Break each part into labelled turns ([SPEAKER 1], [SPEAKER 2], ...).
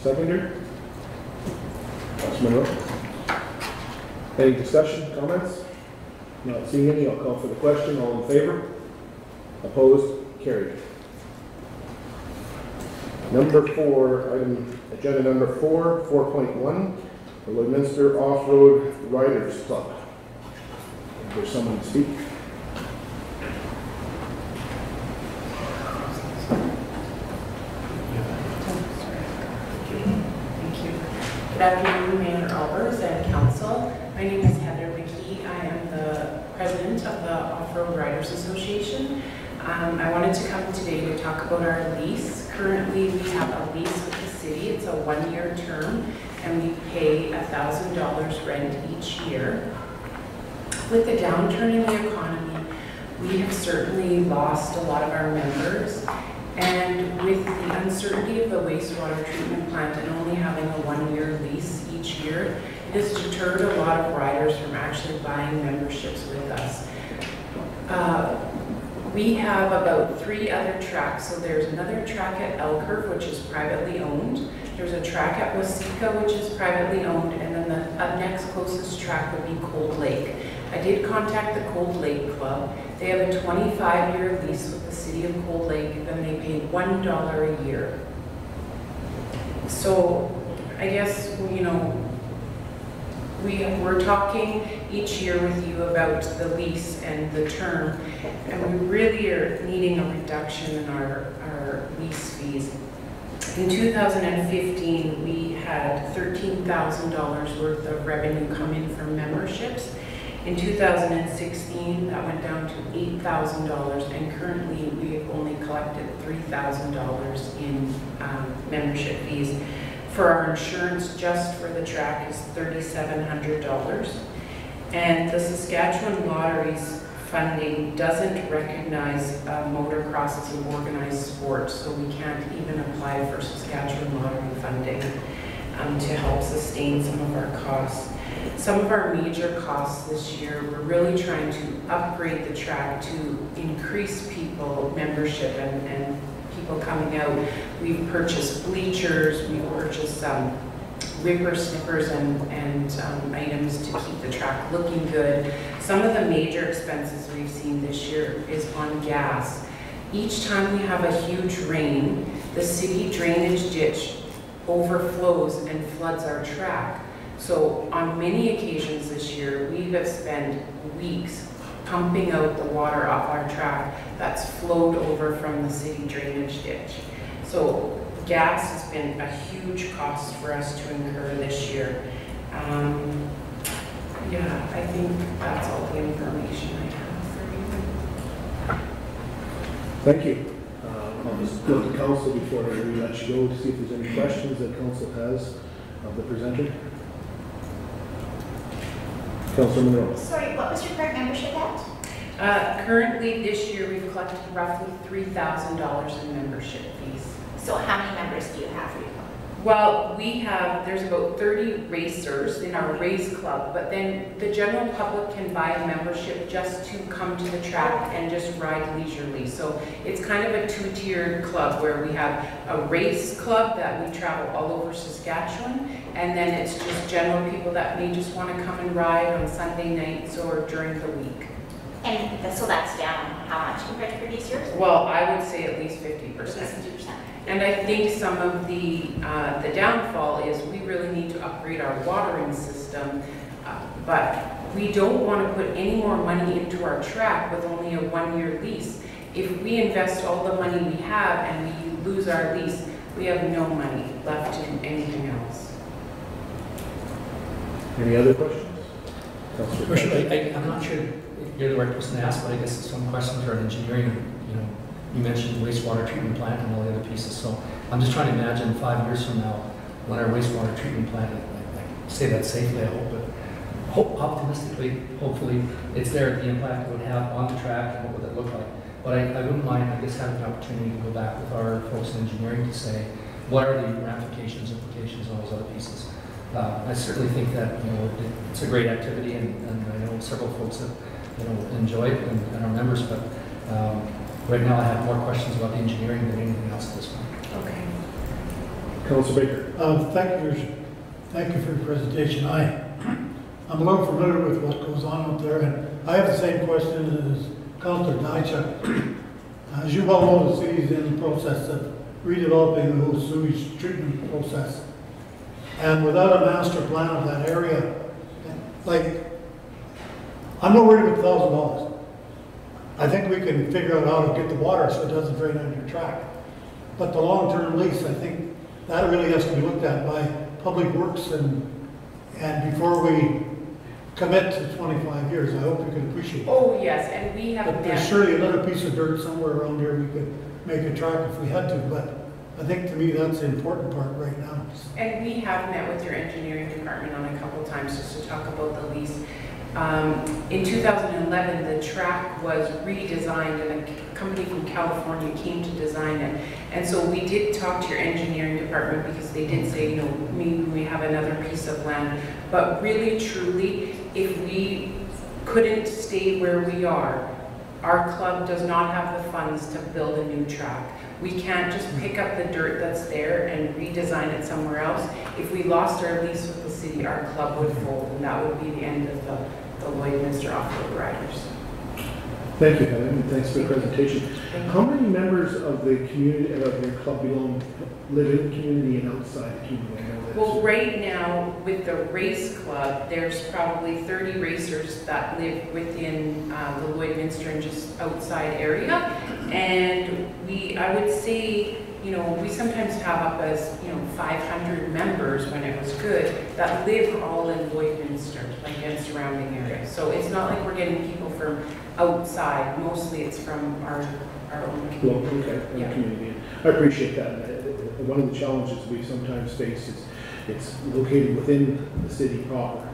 [SPEAKER 1] Seconder? Councilman Rowe. Any discussion, comments? Not seeing any, I'll call for the question. All in favor? Opposed? Carried. Number 4, agenda number 4, 4.1, the Lloydminster Off-Road Riders Club. Is there someone to speak?
[SPEAKER 2] Good afternoon, Mayor Albers and Council. My name is Heather McKee. I am the president of the Off-Road Riders Association. I wanted to come today to talk about our lease. Currently, we have a lease with the city. It's a 1-year term, and we pay $1,000 rent each year. With the downturn in the economy, we have certainly lost a lot of our members. And with the uncertainty of the wastewater treatment plant and only having a 1-year lease each year, it has deterred a lot of riders from actually buying memberships with us. We have about 3 other tracks. So there's another track at Elkhurst, which is privately owned. There's a track at Waseca, which is privately owned, and then the next closest track would be Cold Lake. I did contact the Cold Lake Club. They have a 25-year lease with the city of Cold Lake, and they pay $1 a year. So I guess, you know, we're talking each year with you about the lease and the term, and we really are needing a reduction in our lease fees. In 2015, we had $13,000 worth of revenue come in from memberships. In 2016, that went down to $8,000, and currently we have only collected $3,000 in membership fees. For our insurance, just for the track, is $3,700. And the Saskatchewan Lottery's funding doesn't recognize motocross as an organized sport, so we can't even apply for Saskatchewan Lottery funding to help sustain some of our costs. Some of our major costs this year, we're really trying to upgrade the track to increase people membership and people coming out. We've purchased bleachers, we've purchased ripper snippers and items to keep the track looking good. Some of the major expenses we've seen this year is on gas. Each time we have a huge rain, the city drainage ditch overflows and floods our track. So on many occasions this year, we have spent weeks pumping out the water off our track that's flowed over from the city drainage ditch. So gas has been a huge cost for us to incur this year. Yeah, I think that's all the information I have for you.
[SPEAKER 1] Thank you. I'll just go to council before we let you go to see if there's any questions that council has of the presenter. Councilor Monroe.
[SPEAKER 3] Sorry, what was your current membership at?
[SPEAKER 2] Currently, this year, we've collected roughly $3,000 in membership fees.
[SPEAKER 3] So how many members do you have for your club?
[SPEAKER 2] Well, there's about 30 racers in our race club, but then the general public can buy a membership just to come to the track and just ride leisurely. So it's kind of a 2-tiered club where we have a race club that we travel all over Saskatchewan, and then it's just general people that may just want to come and ride on Sunday nights or during the week.
[SPEAKER 3] And so that's down how much compared to previous years?
[SPEAKER 2] Well, I would say at least 50%.
[SPEAKER 3] At least 50%.
[SPEAKER 2] And I think some of the downfall is we really need to upgrade our watering system, but we don't want to put any more money into our track with only a 1-year lease. If we invest all the money we have and we lose our lease, we have no money left to do anything else.
[SPEAKER 1] Any other questions?
[SPEAKER 4] I'm not sure if you're the right person to ask, but I guess some questions are engineering. You mentioned wastewater treatment plant and all the other pieces, so I'm just trying to imagine 5 years from now when our wastewater treatment plant, I say that safely, I hope, but optimistically, hopefully, it's there, the impact it would have on the track and what would it look like. But I wouldn't mind, I guess, having an opportunity to go back with our folks in engineering to say, what are the ramifications, implications, all those other pieces. I certainly think that it's a great activity, and I know several folks have enjoyed it and are members, but right now I have more questions about the engineering than anything else at this point.
[SPEAKER 2] Okay.
[SPEAKER 1] Councilor Baker.
[SPEAKER 5] Thank you for your presentation. I'm a little familiar with what goes on out there, and I have the same question as Councilor Dychuk. As you well know, the city is in the process of redeveloping the whole sewage treatment process. And without a master plan of that area, like, I'm not worried about $1,000. I think we can figure out how to get the water so it doesn't drain on your track. But the long-term lease, I think that really has to be looked at by Public Works and before we commit to 25 years. I hope you can appreciate that.
[SPEAKER 2] Oh, yes, and we have
[SPEAKER 5] But there's surely another piece of dirt somewhere around here we could make a track if we had to, but I think to me that's the important part right now.
[SPEAKER 2] And we have met with your engineering department on a couple times just to talk about the lease. In 2011, the track was redesigned and a company from California came to design it. And so we did talk to your engineering department because they did say, you know, maybe we have another piece of land. But really, truly, if we couldn't stay where we are, our club does not have the funds to build a new track. We can't just pick up the dirt that's there and redesign it somewhere else. If we lost our lease with the city, our club would fold, and that would be the end of the Lloydminster Off-Road Riders.
[SPEAKER 1] Thank you, Helen, and thanks for the presentation. How many members of the community, of your club live in the community and outside the community? I know that.
[SPEAKER 2] Well, right now, with the race club, there's probably 30 racers that live within the Lloydminster and just outside area. And I would say, you know, we sometimes have up as, 500 members when it was good that live all in Lloydminster, like in surrounding areas. So it's not like we're getting people from outside. Mostly it's from our own community.
[SPEAKER 1] Okay,
[SPEAKER 2] Yeah.
[SPEAKER 1] community. I appreciate that. One of the challenges we sometimes face is it's located within the city proper,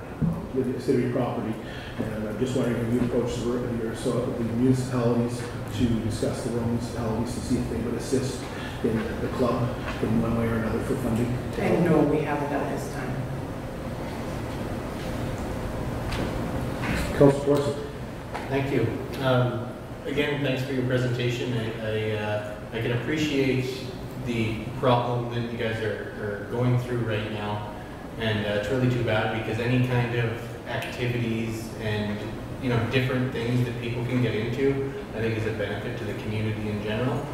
[SPEAKER 1] within the city property. And I'm just wondering if you approach the municipalities to discuss the road municipalities to see if they would assist in the club in one way or another for funding.
[SPEAKER 2] And no, we haven't at this time.
[SPEAKER 1] Councilor Torson.
[SPEAKER 6] Thank you. Again, thanks for your presentation. I can appreciate the problem that you guys are going through right now, and it's really too bad because any kind of activities and different things that people can get into, I think is a benefit to the community in general.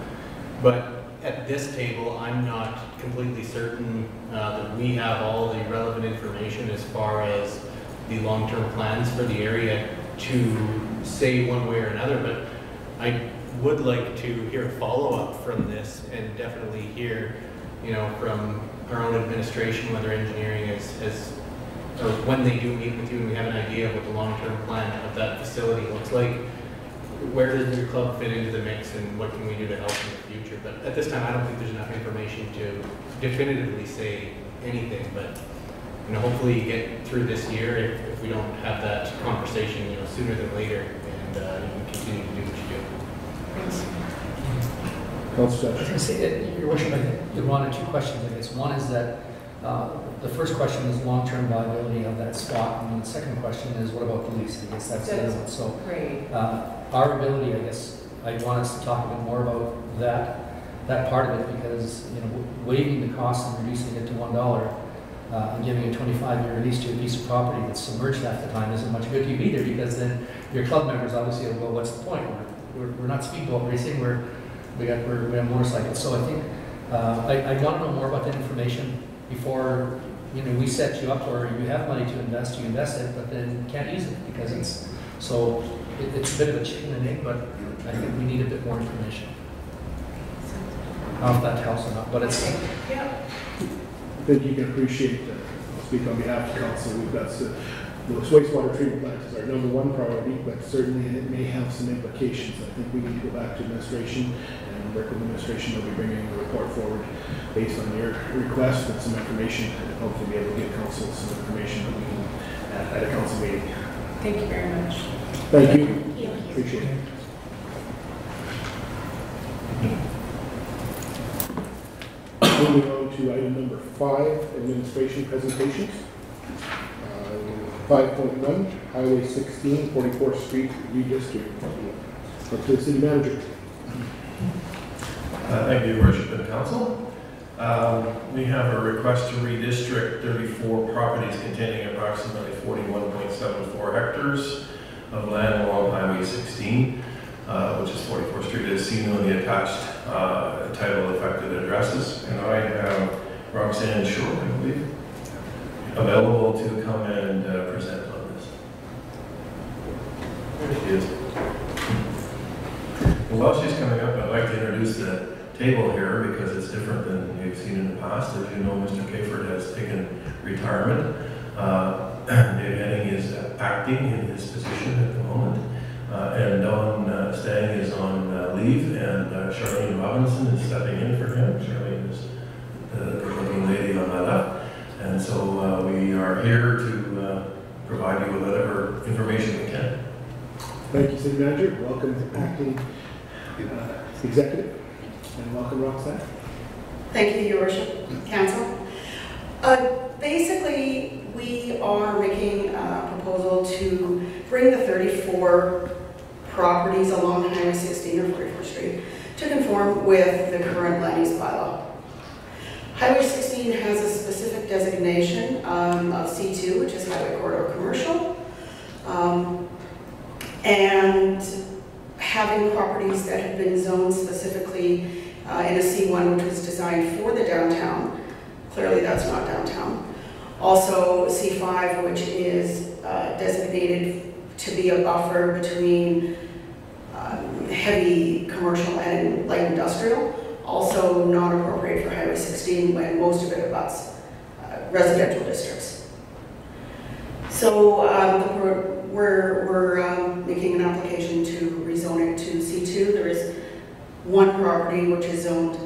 [SPEAKER 6] But at this table, I'm not completely certain that we have all the relevant information as far as the long-term plans for the area to say one way or another, but I would like to hear a follow-up from this and definitely hear, from our own administration, whether engineering or when they do meet with you and we have an idea of what the long-term plan of that facility looks like, where does your club fit into the mix and what can we do to help in the future? But at this time, I don't think there's enough information to definitively say anything, but hopefully you get through this year if we don't have that conversation sooner than later, and you can continue to do what you do.
[SPEAKER 2] Thanks.
[SPEAKER 4] I was going to say, Your Worship, I think there are one or two questions, I guess. One is that the first question is long-term viability of that spot, and then the second question is what about the lease? I guess that's the other one. So
[SPEAKER 2] Great.
[SPEAKER 4] our ability, I guess, I want us to talk a bit more about that part of it, because waiving the cost and reducing it to $1 and giving a 25-year lease to a piece of property that's submerged half the time isn't much good to you either, because then your club members obviously will go, what's the point? We're not speedboat racing, we have motorcycles. So I think I want to know more about that information before we set you up, or you have money to invest, you invest it, but then can't use it because it's a bit of a chicken and egg, but I think we need a bit more information. I don't know if that helps or not, but it's.
[SPEAKER 2] Yeah.
[SPEAKER 1] I think you can appreciate, I'll speak on behalf of the council, we've got the wastewater treatment plant is our #1 priority, but certainly it may have some implications. I think we need to go back to administration and work with administration. They'll be bringing a report forward based on your request and some information, and hopefully be able to get council some information that we can at a council meeting.
[SPEAKER 2] Thank you very much.
[SPEAKER 1] Thank you.
[SPEAKER 3] Thank you.
[SPEAKER 1] Appreciate it. Moving on to item number 5, administration presentations. 5.1, Highway 16, 44th Street redistrict. Up to the city manager.
[SPEAKER 7] Thank you, Your Worship and Council. We have a request to redistrict 34 properties containing approximately 41.74 hectares of land along Highway 16, which is 44th Street, as seen on the attached title affected addresses. And I have Roxanne Short, I believe, available to come and present on this. There she is. Well, while she's coming up, I'd like to introduce the table here because it's different than we've seen in the past. As you know, Mr. Kayford has taken retirement. Dave Henning is acting in his position at the moment. And Don Stang is on leave, and Charlene Robinson is stepping in for him. Charlene is the looking lady on my left. And so we are here to provide you with whatever information we can.
[SPEAKER 1] Thank you, City Manager. Welcome, Acting Executive. And welcome, Roxanne.
[SPEAKER 8] Thank you, Your Worship, Council. Basically, we are making a proposal to bring the 34 properties along Highway 16 or 44th Street to conform with the current land use bylaw. Highway 16 has a specific designation of C2, which is Highway Corridor Commercial, and having properties that have been zoned specifically in a C1, which was designed for the downtown. Clearly, that's not downtown. Also, C5, which is designated to be a buffer between heavy commercial and light industrial. Also not appropriate for Highway 16 when most of it abuts residential districts. So we're making an application to rezone it to C2. There is one property which is zoned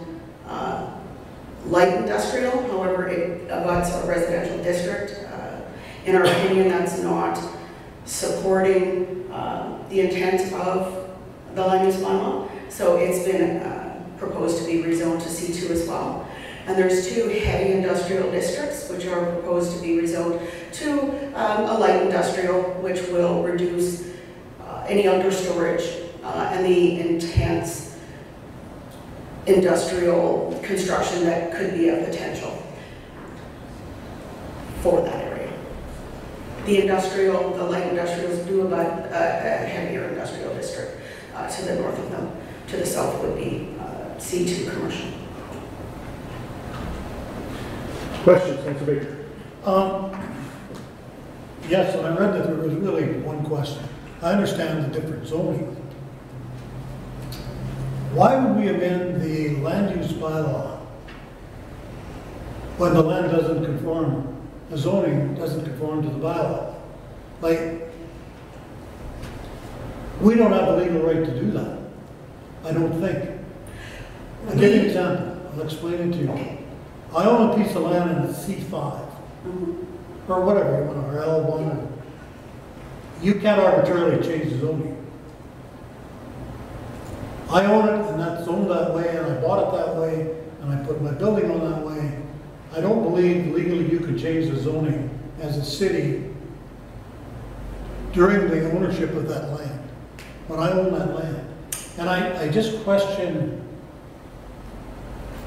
[SPEAKER 8] light industrial, however it abuts a residential district. In our opinion, that's not supporting the intent of the land use bylaw. So it's been proposed to be rezoned to C2 as well. And there's two heavy industrial districts which are proposed to be rezoned to a light industrial, which will reduce any under storage and the intense industrial construction that could be a potential for that area. The light industrials do abut a heavier industrial district to the north of them. To the south would be C2 commercial.
[SPEAKER 1] Questions, Councilor Baker?
[SPEAKER 5] Yes, and I read that there was really one question. I understand the different zoning. Why would we amend the land use bylaw when the land doesn't conform, the zoning doesn't conform to the bylaw? Like, we don't have a legal right to do that. I don't think. I'll give you an example. I'll explain it to you. I own a piece of land in a C5, or whatever you want, or L1. You can't arbitrarily change the zoning. I own it, and that's zoned that way, and I bought it that way, and I put my building on that way. I don't believe legally you could change the zoning as a city during the ownership of that land, when I own that land. And I just question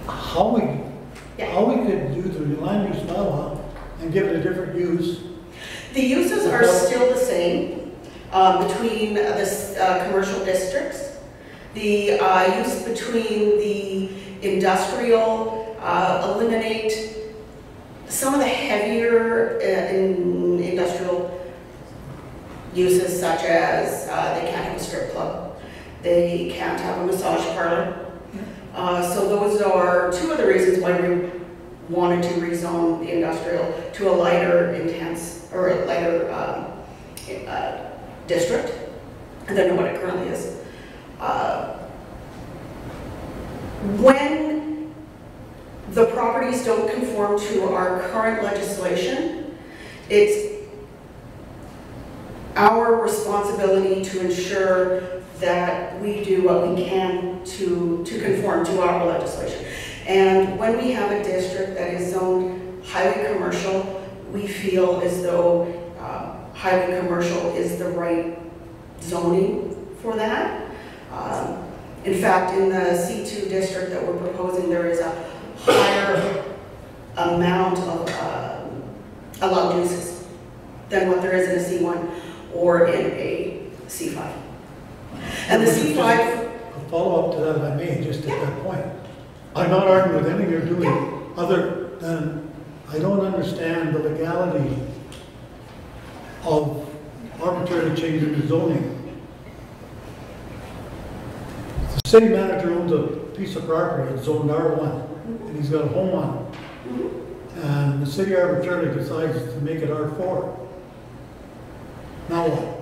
[SPEAKER 5] how we could do the land use bylaw and give it a different use.
[SPEAKER 8] The uses are still the same between the commercial districts. The use between the industrial, eliminate some of the heavier industrial uses, such as they can't have a strip club. They can't have a massage parlor. So those are two of the reasons why we wanted to rezone the industrial to a lighter intense, or a lighter district than what it currently is. When the properties don't conform to our current legislation, it's our responsibility to ensure that we do what we can to conform to our legislation. And when we have a district that is zoned highway commercial, we feel as though highway commercial is the right zoning for that. In fact, in the C2 district that we're proposing, there is a higher amount of allowed uses than what there is in a C1 or in a C5. And the C5,
[SPEAKER 5] A follow-up to that, if I may, just at that point. I'm not arguing with anything you're doing, other than I don't understand the legality of arbitrarily changing the zoning. The city manager owns a piece of property, it's zoned R1, and he's got a home on it. And the city arbitrarily decides to make it R4. Now what?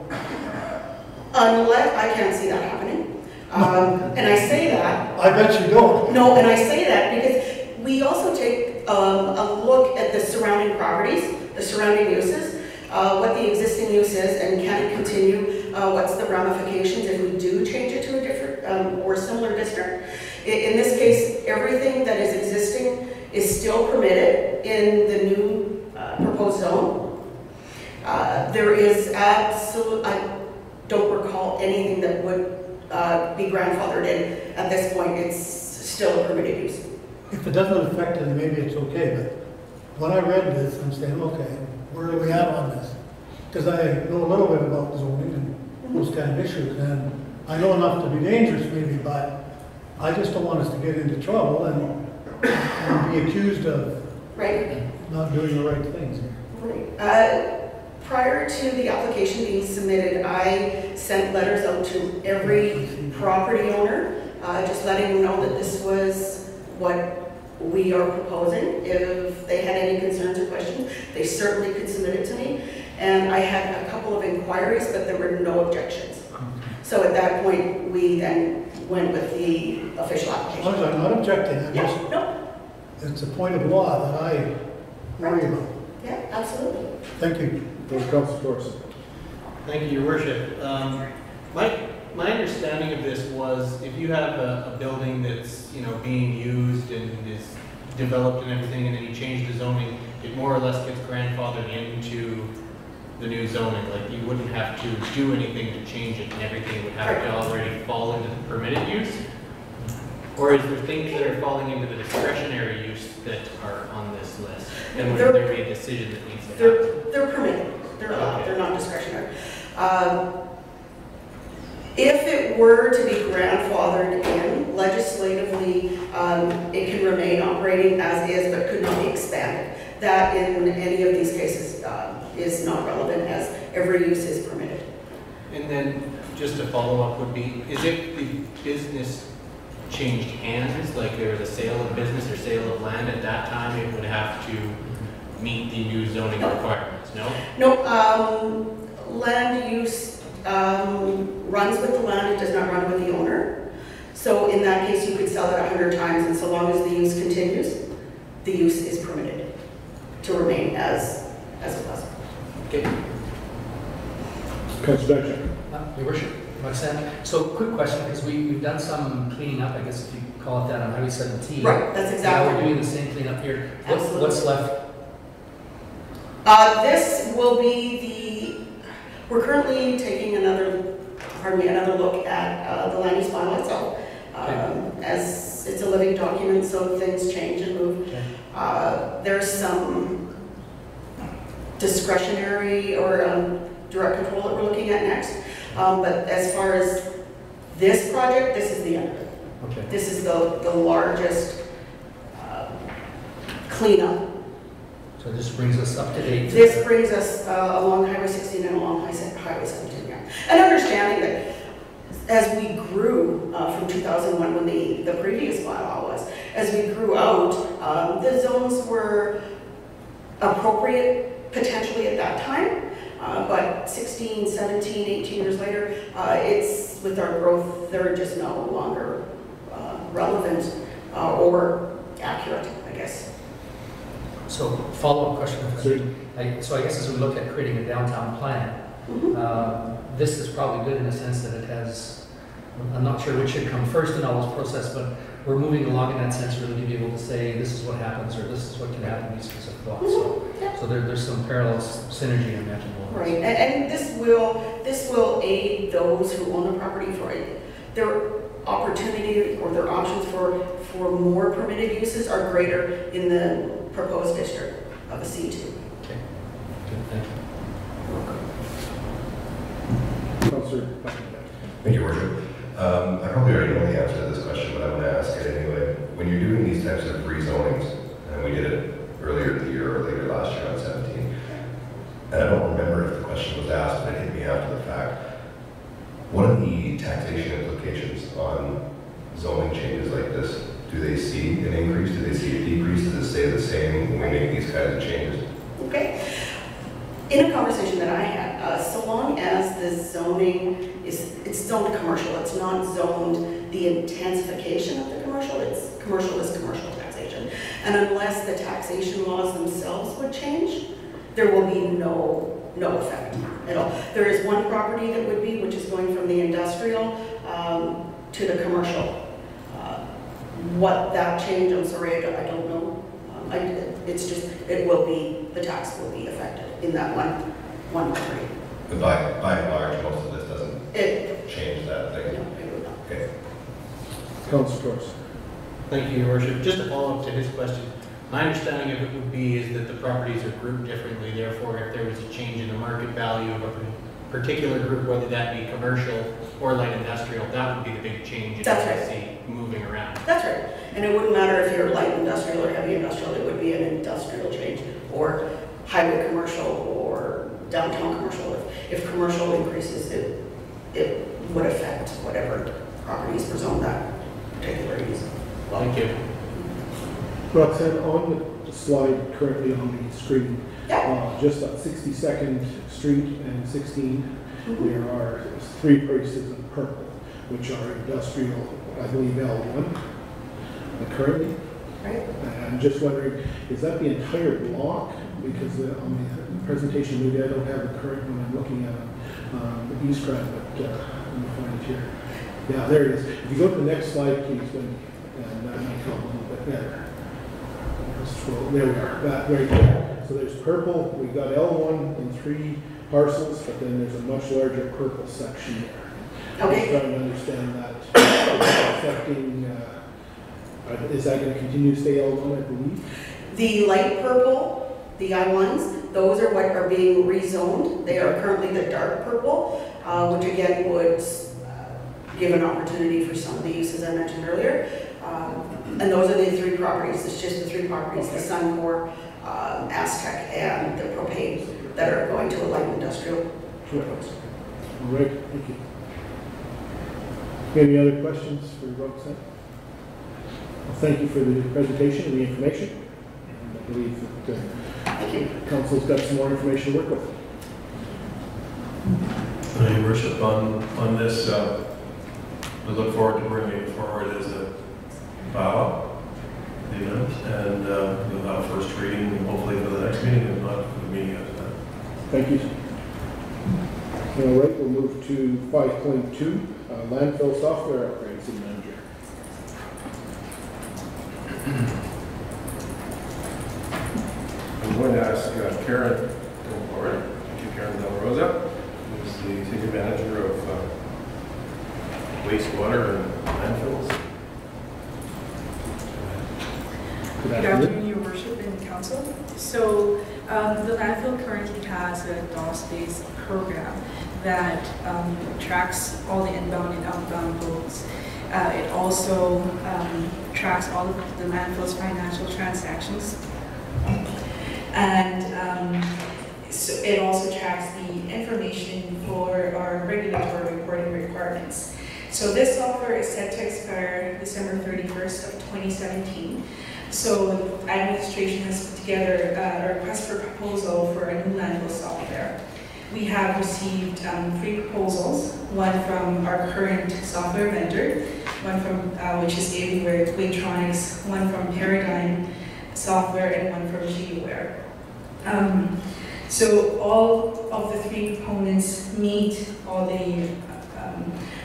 [SPEAKER 8] unless, I can't see that happening. And I say that.
[SPEAKER 5] I bet you don't.
[SPEAKER 8] No, and I say that because we also take a look at the surrounding properties, the surrounding uses, what the existing use is, and can it continue? What's the ramifications if we do change it to a different or similar district? In this case, everything that is existing is still permitted in the new proposed zone. There is I don't recall anything that would be grandfathered in at this point. It's still a permitted use.
[SPEAKER 5] If it doesn't affect it, then maybe it's okay, but when I read this, I'm saying, okay, where do we at on this? Because I know a little bit about zoning and those kind of issues, and I know enough to be dangerous maybe, but I just don't want us to get into trouble and be accused of not doing the right things.
[SPEAKER 8] Right. Prior to the application being submitted, I sent letters out to every property owner, just letting them know that this was what we are proposing. If they had any concerns or questions, they certainly could submit it to me. And I had a couple of inquiries, but there were no objections. So at that point, we then went with the official application.
[SPEAKER 5] I'm not objecting, I just,
[SPEAKER 8] No.
[SPEAKER 5] it's a point of law that I worry about.
[SPEAKER 8] Yeah, absolutely.
[SPEAKER 5] Thank you.
[SPEAKER 1] Councilor Thorson.
[SPEAKER 6] Thank you, Your Worship. My understanding of this was if you have a building that's, being used and is developed and everything, and then you change the zoning, it more or less gets grandfathered into the new zoning. Like you wouldn't have to do anything to change it, and everything would have to already fall into the permitted use. Or is there things that are falling into the discretionary use that are on this list? And would there be a decision that needs to happen?
[SPEAKER 8] They're permitted. They're allowed. They're not discretionary. If it were to be grandfathered in legislatively, it can remain operating as is, but could not be expanded. That in any of these cases is not relevant, as every use is permitted.
[SPEAKER 6] And then just a follow-up would be, is if the business changed hands, like there was a sale of business or sale of land at that time, it would have to meet the new zoning requirements, no?
[SPEAKER 8] No, land use runs with the land, it does not run with the owner. So in that case, you could sell it 100 times, and so long as the use continues, the use is permitted to remain as it was.
[SPEAKER 6] Okay.
[SPEAKER 1] Councilor Daczak.
[SPEAKER 4] Your Worship, Roxanne. So quick question, because we've done some cleaning up, I guess if you call it that, on Highway 17.
[SPEAKER 8] Right, that's exactly.
[SPEAKER 4] Now we're doing the same cleanup here.
[SPEAKER 8] Absolutely.
[SPEAKER 4] What's left?
[SPEAKER 8] This will be we're currently taking another look at the land use bylaw itself. As it's a living document, so things change and move.
[SPEAKER 4] Okay.
[SPEAKER 8] There's some discretionary or direct control that we're looking at next. But as far as this project, this is the end of it.
[SPEAKER 4] Okay.
[SPEAKER 8] This is the largest cleanup.
[SPEAKER 4] So this brings us up to date.
[SPEAKER 8] This brings us along Highway 16 and along Highway 17, yeah. And understanding that as we grew from 2001, when the previous bylaw was, as we grew out, the zones were appropriate potentially at that time, but 16, 17, 18 years later, it's with our growth, they're just no longer relevant or accurate, I guess.
[SPEAKER 4] So follow-up question.
[SPEAKER 1] Sure.
[SPEAKER 4] So I guess as we look at creating a downtown plan, this is probably good in the sense that it has, I'm not sure which should come first in all this process, but we're moving along in that sense really to be able to say this is what happens or this is what can happen in these specific laws. So there's some parallel synergy I imagine.
[SPEAKER 8] Right, and this will aid those who own the property for it. opportunity or their options for more permitted uses are greater in the proposed district of a C2.
[SPEAKER 4] Okay. Good, thank you.
[SPEAKER 1] Councillor Buckingham.
[SPEAKER 9] Thank you, Worship. I probably already know the answer to this question, but I want to ask it anyway. When you're doing these types of rezonings, and we did it earlier in the year or later last year on 17, and I don't remember if the question was asked, but it hit me after the fact. What are the taxation implications on zoning changes like this? Do they see an increase? Do they see a decrease? Does it stay the same when we make these kinds of changes?
[SPEAKER 8] Okay. In a conversation that I had, so long as the zoning it's zoned commercial, it's not zoned the intensification of the commercial, it's commercial is commercial taxation. And unless the taxation laws themselves would change, there will be no effect at all. There is one property that would be, which is going from the industrial to the commercial. What that change, I'm sorry, I don't know. It's just, the tax will be affected in that one property.
[SPEAKER 9] But by and large, most of this doesn't change that thing.
[SPEAKER 8] No, it would not.
[SPEAKER 9] Okay.
[SPEAKER 1] Councillor Torres.
[SPEAKER 6] Thank you, Your Worship. Just to follow up to his question, my understanding of it would be is that the properties are grouped differently. Therefore, if there was a change in the market value of a particular group, whether that be commercial or light industrial, that would be the big change
[SPEAKER 8] That's
[SPEAKER 6] I
[SPEAKER 8] right.
[SPEAKER 6] see moving around.
[SPEAKER 8] That's right. And it wouldn't matter if you're light industrial or heavy industrial, it would be an industrial change, or highway commercial or downtown commercial. If commercial increases, it would affect whatever properties were zoned that particular use.
[SPEAKER 6] Thank you.
[SPEAKER 1] Roxanne, on the slide currently on the screen, just on 62nd Street and 16, there are 3 places in purple, which are industrial, I believe L1, currently.
[SPEAKER 8] Right.
[SPEAKER 1] I'm just wondering, is that the entire block? Because on the presentation, maybe I don't have the current when I'm looking at the East Grand, but let me find it here. Yeah, there it is. If you go to the next slide, please, Wendy, and that might help a little bit better. Scroll. There we are, that right there. So there's purple, we've got L1 in 3 parcels, but then there's a much larger purple section there. I'm just trying to understand that. Affecting, is that going to continue to stay L1, I believe?
[SPEAKER 8] The light purple, the I1s, those are what are being rezoned. They are currently the dark purple, which again would give an opportunity for some of the uses I mentioned earlier. And those are the 3 properties. It's just the 3 properties, the Suncor, Aztec, and the Propane that are going to a light industrial.
[SPEAKER 1] All right, thank you. Any other questions for Roxanne? Well, thank you for the presentation and the information. And I believe that Council's got some more information to work with.
[SPEAKER 7] Your Worship, on this, we look forward to bringing it forward as a file, the event, and we'll have first reading hopefully for the next meeting, and not for the meeting after that.
[SPEAKER 1] Thank you. All right, we'll move to 5.2, landfill software upgrade, City Manager.
[SPEAKER 7] I'm going to ask Karen to go forward. Thank you, Karen Del Rosa, who's the Senior Manager of wastewater and landfills.
[SPEAKER 1] Good
[SPEAKER 10] Good afternoon, Your Worship and Council. So the landfill currently has a DOS-based program that tracks all the inbound and outbound loads. It also tracks all of the landfill's financial transactions. And so it also tracks the information for our regulatory reporting requirements. So this software is set to expire December 31st of 2017. So the administration has put together a request for proposal for a new landfill software. We have received 3 proposals, one from our current software vendor, one from which is Waytronics, one from Paradigm Software, and one from GeoWare. So all of the 3 components meet all the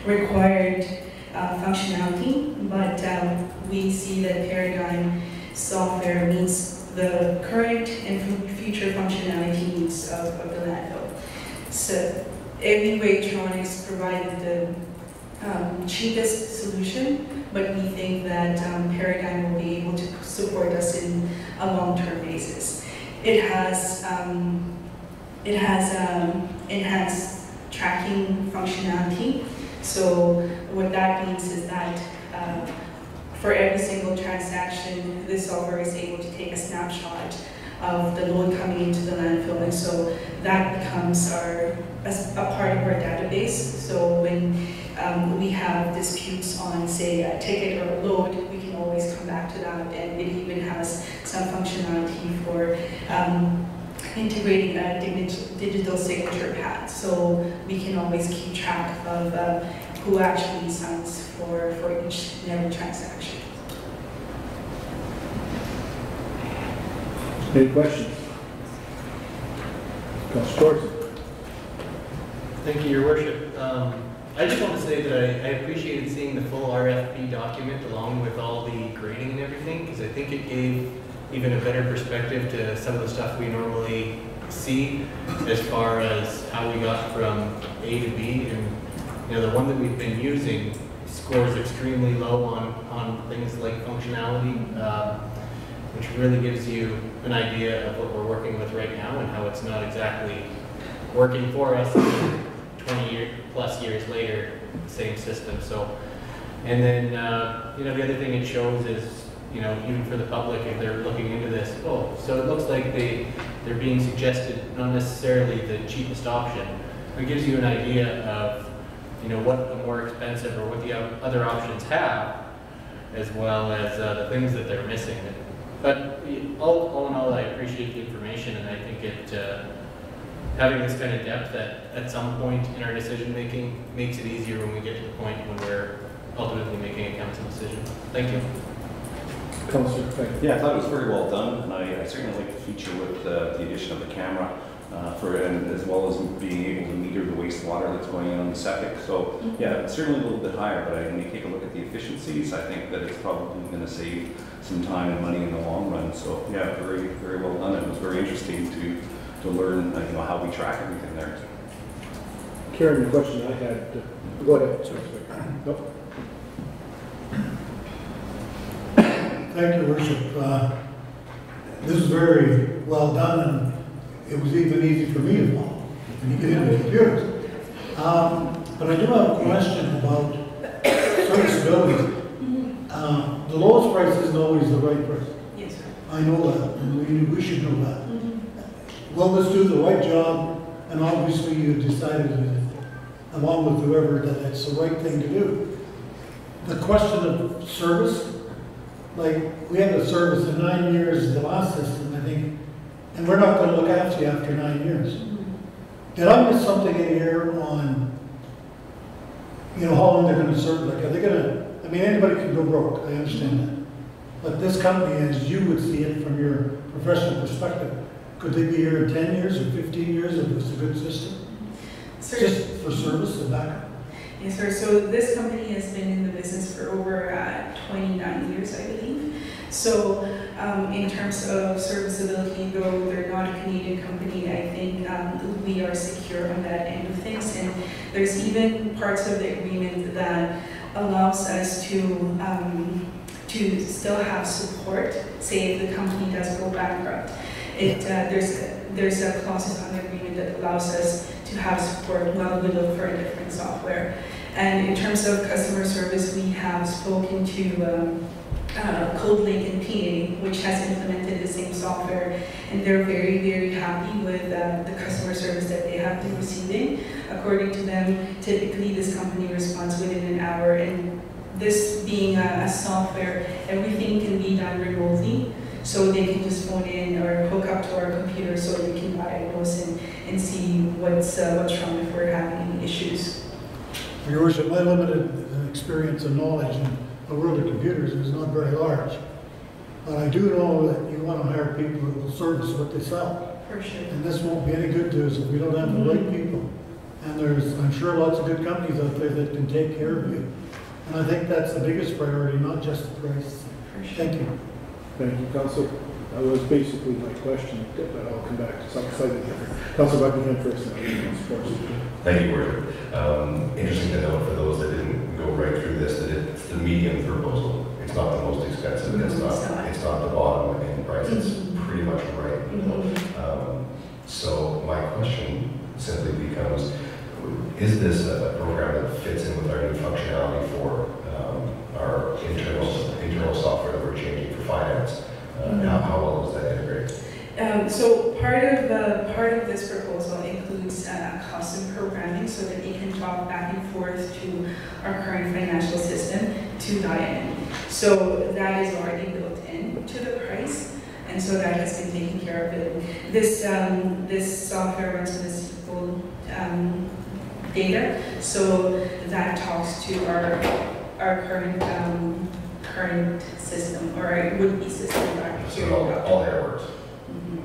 [SPEAKER 10] required functionality, but we see that Paradigm Software meets the current and future functionality needs of the landfill. So Waytronics provided the cheapest solution, but we think that Paradigm will be able to support us in a long-term basis. It has enhanced tracking functionality. So what that means is that for every single transaction, the software is able to take a snapshot of the load coming into the landfill, and so that becomes a part of our database. So when we have disputes on, say, a ticket or a load, we can always come back to that, and it even has some functionality for integrating a digital signature pad, so we can always keep track of who actually signs for each and every transaction.
[SPEAKER 1] Any questions? Councilor Thorson.
[SPEAKER 6] Thank you, Your Worship. I just want to say that I appreciated seeing the full RFP document along with all the grading and everything, because I think it gave even a better perspective to some of the stuff we normally see as far as how we got from A to B. And you know, the one that we've been using scores extremely low on things like functionality, which really gives you an idea of what we're working with right now and how it's not exactly working for us 20 plus years later, same system. So, and then you know, the other thing it shows is, you know, even for the public, if they're looking into this, oh, so it looks like they're being suggested not necessarily the cheapest option, but it gives you an idea of, you know, what the more expensive or what the other options have, as well as the things that they're missing. But all in all, I appreciate the information, and I think it having this kind of depth at some point in our decision making makes it easier when we get to the point when we're ultimately making a council decision. Thank you.
[SPEAKER 1] Councilor, thank you.
[SPEAKER 11] Yeah, I thought it was very well done, and I certainly like the feature with the addition of the camera and as well as being able to meter the wastewater that's going in on the septic. So yeah, it's certainly a little bit higher, but when you take a look at the efficiencies, I think that it's probably going to save some time and money in the long run. So yeah, very, very well done. It was very interesting to learn, you know, how we track everything there.
[SPEAKER 1] Karen, the question I had, go ahead. Sorry. Nope.
[SPEAKER 5] Thank you, Worship. This is very well done, and it was even easy for me to follow when you get into computers. But I do have a question about serviceability. The lowest price isn't always the right price.
[SPEAKER 10] Yes, sir.
[SPEAKER 5] I know that, and we should know that. Well, let's do the right job, and obviously you decided, along with whoever, that it's the right thing to do. The question of service, like, we had a service in 9 years, the last system, I think, and we're not going to look after you after 9 years. Did I miss something in here on, you know, how long they're going to serve? Like, are they going to, I mean, anybody can go broke, I understand that. But this company, as you would see it from your professional perspective, could they be here in 10 years or 15 years if it's a good system?
[SPEAKER 10] Sir,
[SPEAKER 5] just for service and backup?
[SPEAKER 10] Yes, sir. So this company has been in the business for over 29 years, I believe. So in terms of serviceability, though they're not a Canadian company, I think we are secure on that end of things. And there's even parts of the agreement that allows us to still have support, say if the company does go bankrupt. There's a clause on the agreement that allows us to have support while we look for a different software. And in terms of customer service, we have spoken to CodeLink in PA, which has implemented the same software, and they're very, very happy with the customer service that they have been receiving. According to them, typically this company responds within an hour, and this being a software, everything can be done remotely. So they can just phone in or hook up to our computer so they can diagnose and see what's wrong if we're having any issues.
[SPEAKER 5] Your Worship, my limited experience and knowledge in the world of computers is not very large. But I do know that you want to hire people who will service what they sell.
[SPEAKER 10] For sure.
[SPEAKER 5] And this won't be any good to us if we don't have the right people. And there's, I'm sure, lots of good companies out there that can take care of you. And I think that's the biggest priority, not just the price.
[SPEAKER 10] For sure.
[SPEAKER 5] Thank you.
[SPEAKER 1] Thank you, Council. That was basically my question, but I'll come back to some slightly different. Council Buckingham first, and then Council Forrest.
[SPEAKER 9] Thank you, Worship. Interesting to note for those that didn't go right through this, that it's the medium proposal. It's not the most expensive, it's not the bottom end price, it's pretty much right. So my question simply becomes, is this a program that fits in with our new functionality for our internal software that we're changing for finance? How well does that integrate?
[SPEAKER 10] So part of this proposal includes custom programming so that it can talk back and forth to our current financial system to Diane. So that is already built into the price, and so that has been taken care of. This software runs with this full data, so that talks to our current system, or our would-be system back here.
[SPEAKER 9] So all there works.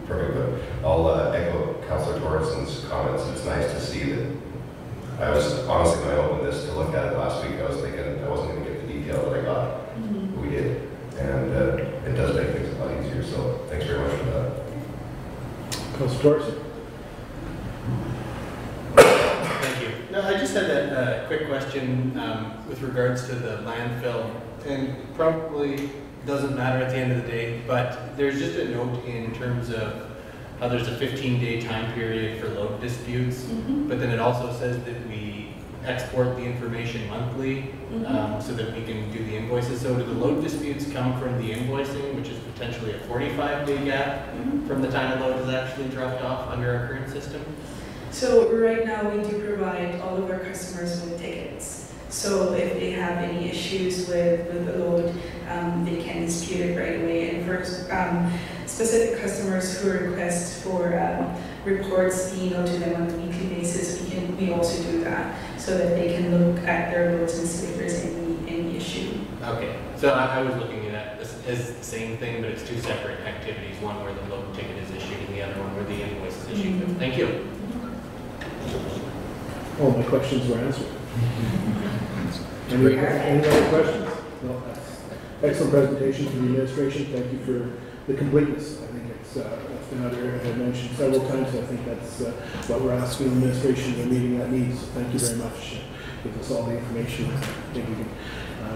[SPEAKER 9] Perfect. But I'll echo Councillor Torrenson's comments. It's nice to see that. I was honestly, when I opened this to look at it last week, I was thinking I wasn't going to get the detail that I got. But we did, and it does make things a lot easier. So thanks very much for that.
[SPEAKER 1] Councillor Torrenson.
[SPEAKER 6] Thank you. No, I just had a quick question with regards to the landfill, and probably doesn't matter at the end of the day, but there's just a note in terms of how there's a 15-day time period for load disputes, but then it also says that we export the information monthly so that we can do the invoices. So do the load disputes come from the invoicing, which is potentially a 45-day gap from the time a load is actually dropped off under our current system?
[SPEAKER 10] So right now we do provide all of our customers with tickets. So if they have any issues with the load, they can dispute it right away. And for specific customers who request for reports emailed to them on a weekly basis, we also do that so that they can look at their loads and see if there's any issue.
[SPEAKER 6] Okay, so I was looking at this as the same thing, but it's two separate activities, one where the load ticket is issued and the other one where the invoice is issued. Thank you.
[SPEAKER 1] All my questions were answered. Any other questions? No, that's excellent presentation from the administration. Thank you for the completeness. I think it's another area I've mentioned several times. I think that's what we're asking the administration in a meeting that needs. Thank you very much. Give us all the information. I think we can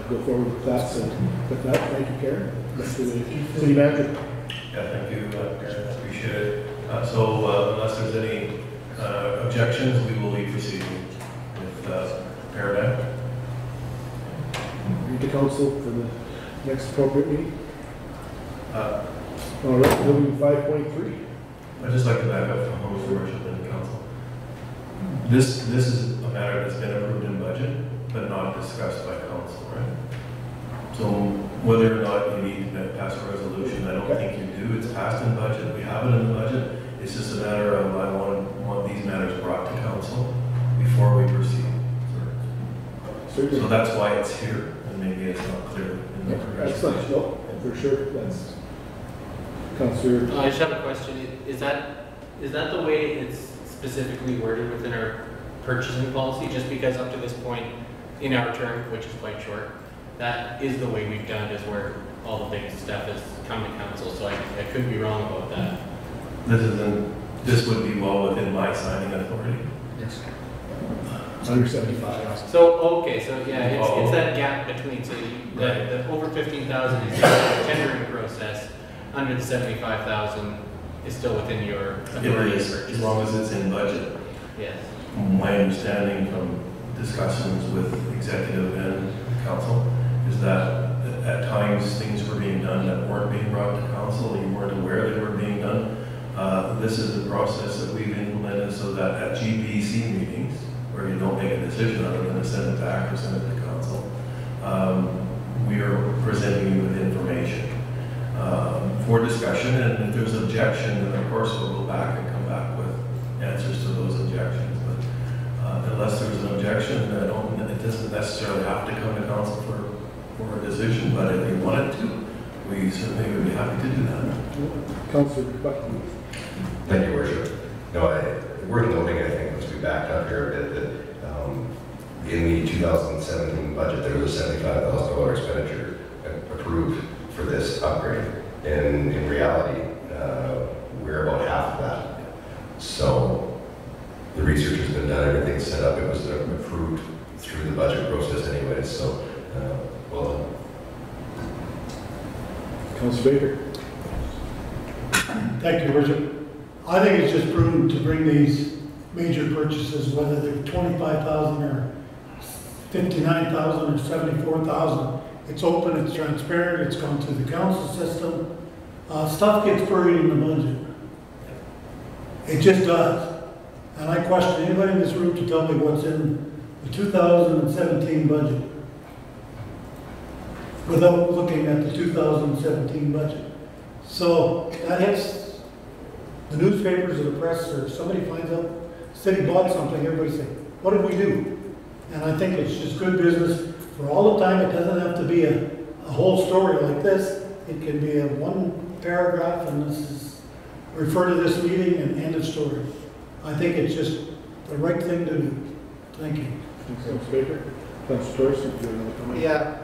[SPEAKER 1] go forward with that. So with that, thank you, Karen. Back to the city manager.
[SPEAKER 7] Yeah, thank you, Karen. I appreciate it. Unless there's any objections, we will be proceeding with Paradigm.
[SPEAKER 1] Read to council for the next appropriate meeting. All right, moving 5.3.
[SPEAKER 7] I'd just like to back up from Home's worship in the council. This is a matter that's been approved in budget, but not discussed by council, right? So whether or not you need to pass a resolution, I don't think you do. It's passed in budget. We have it in the budget. It's just a matter of I want these matters brought to council before we proceed. So that's why it's here, and maybe it's not clear in the progression.
[SPEAKER 1] Excellent. No, for sure. That's Councillor.
[SPEAKER 6] I just have a question. Is that the way it's specifically worded within our purchasing policy? Just because up to this point in our term, which is quite short, that is the way we've done it, is where all the big stuff has come to council. So I could be wrong about that.
[SPEAKER 7] This would be well within my signing authority.
[SPEAKER 4] Yes.
[SPEAKER 1] Under 75.
[SPEAKER 6] So, okay, so yeah, it's that gap between, so the over 15,000 is the tendering process, under the 75,000 is still within your authority.
[SPEAKER 7] It is, as long as it's in budget.
[SPEAKER 6] Yes.
[SPEAKER 7] My understanding from discussions with executive and council is that at times things were being done that weren't being brought to council, you weren't aware they were being done. This is a process that we've implemented so that at GPC meetings, where you don't make a decision other than to send it back or send it to council, we are presenting you with information for discussion, and if there's objection, then of course we'll go back and come back with answers to those objections. But unless there's an objection, it doesn't necessarily have to come to council for a decision, but if you wanted to, we certainly would be happy to do that.
[SPEAKER 1] Councillor Buckley.
[SPEAKER 9] Thank you, Worship. No, worth noting, I think, once we backed up here a bit, that in the 2017 budget, there was a $75,000 expenditure approved for this upgrade. And in reality, we're about half of that. So the research has been done, everything's set up, it was approved through the budget process anyways, so, well done.
[SPEAKER 1] Councilor Baker.
[SPEAKER 5] Thank you, Worship. I think it's just prudent to bring these major purchases, whether they're 25,000 or 59,000 or 74,000. It's open, it's transparent, it's gone through the council system. Stuff gets buried in the budget. It just does. And I question anybody in this room to tell me what's in the 2017 budget without looking at the 2017 budget. So that hits the newspapers or the press, or somebody finds out the city bought something, everybody say, what did we do? And I think it's just good business for all the time. It doesn't have to be a whole story like this. It can be a one paragraph, and this is refer to this meeting and end of story. I think it's just the right thing to do. Thank you.
[SPEAKER 1] Thanks, Councilor Baker. Councilor Torres, if you have another comment.
[SPEAKER 6] Yeah.